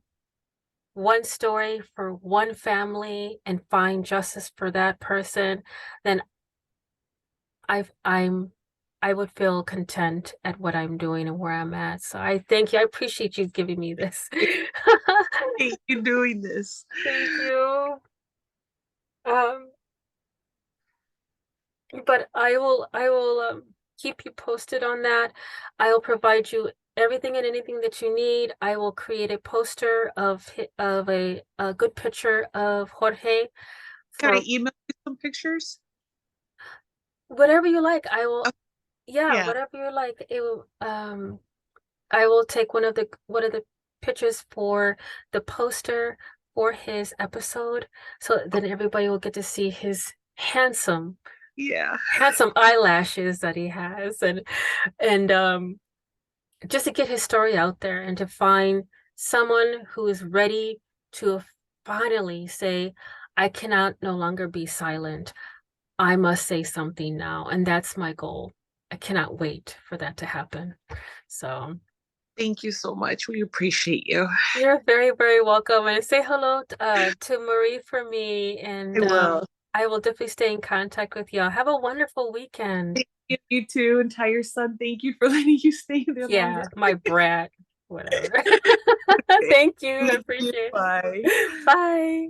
one story for one family and find justice for that person, then I'm I would feel content at what I'm doing and where I'm at. So I thank you. I appreciate you giving me this. Hate you doing this. Thank you. Um, but I will keep you posted on that. I'll provide you everything and anything that you need. I will create a poster of a good picture of Jorge Can I for email you some pictures? whatever you like. I will, Oh, yeah, yeah, whatever you like. I will take one of the pictures for the poster for his episode, so then everybody will get to see his yeah. handsome eyelashes that he has, and just to get his story out there and to find someone who is ready to finally say, I cannot no longer be silent. I must say something now. And that's my goal. I cannot wait for that to happen. So Thank you so much. We appreciate you. you're very, very welcome. And say hello to Marie for me. I And will. I will definitely stay in contact with y'all. Have a wonderful weekend. Thank you too, entire son. Thank you for letting you stay there longer. Yeah, my brat, whatever. Thank you. I Thank you. appreciate Bye. it. Bye.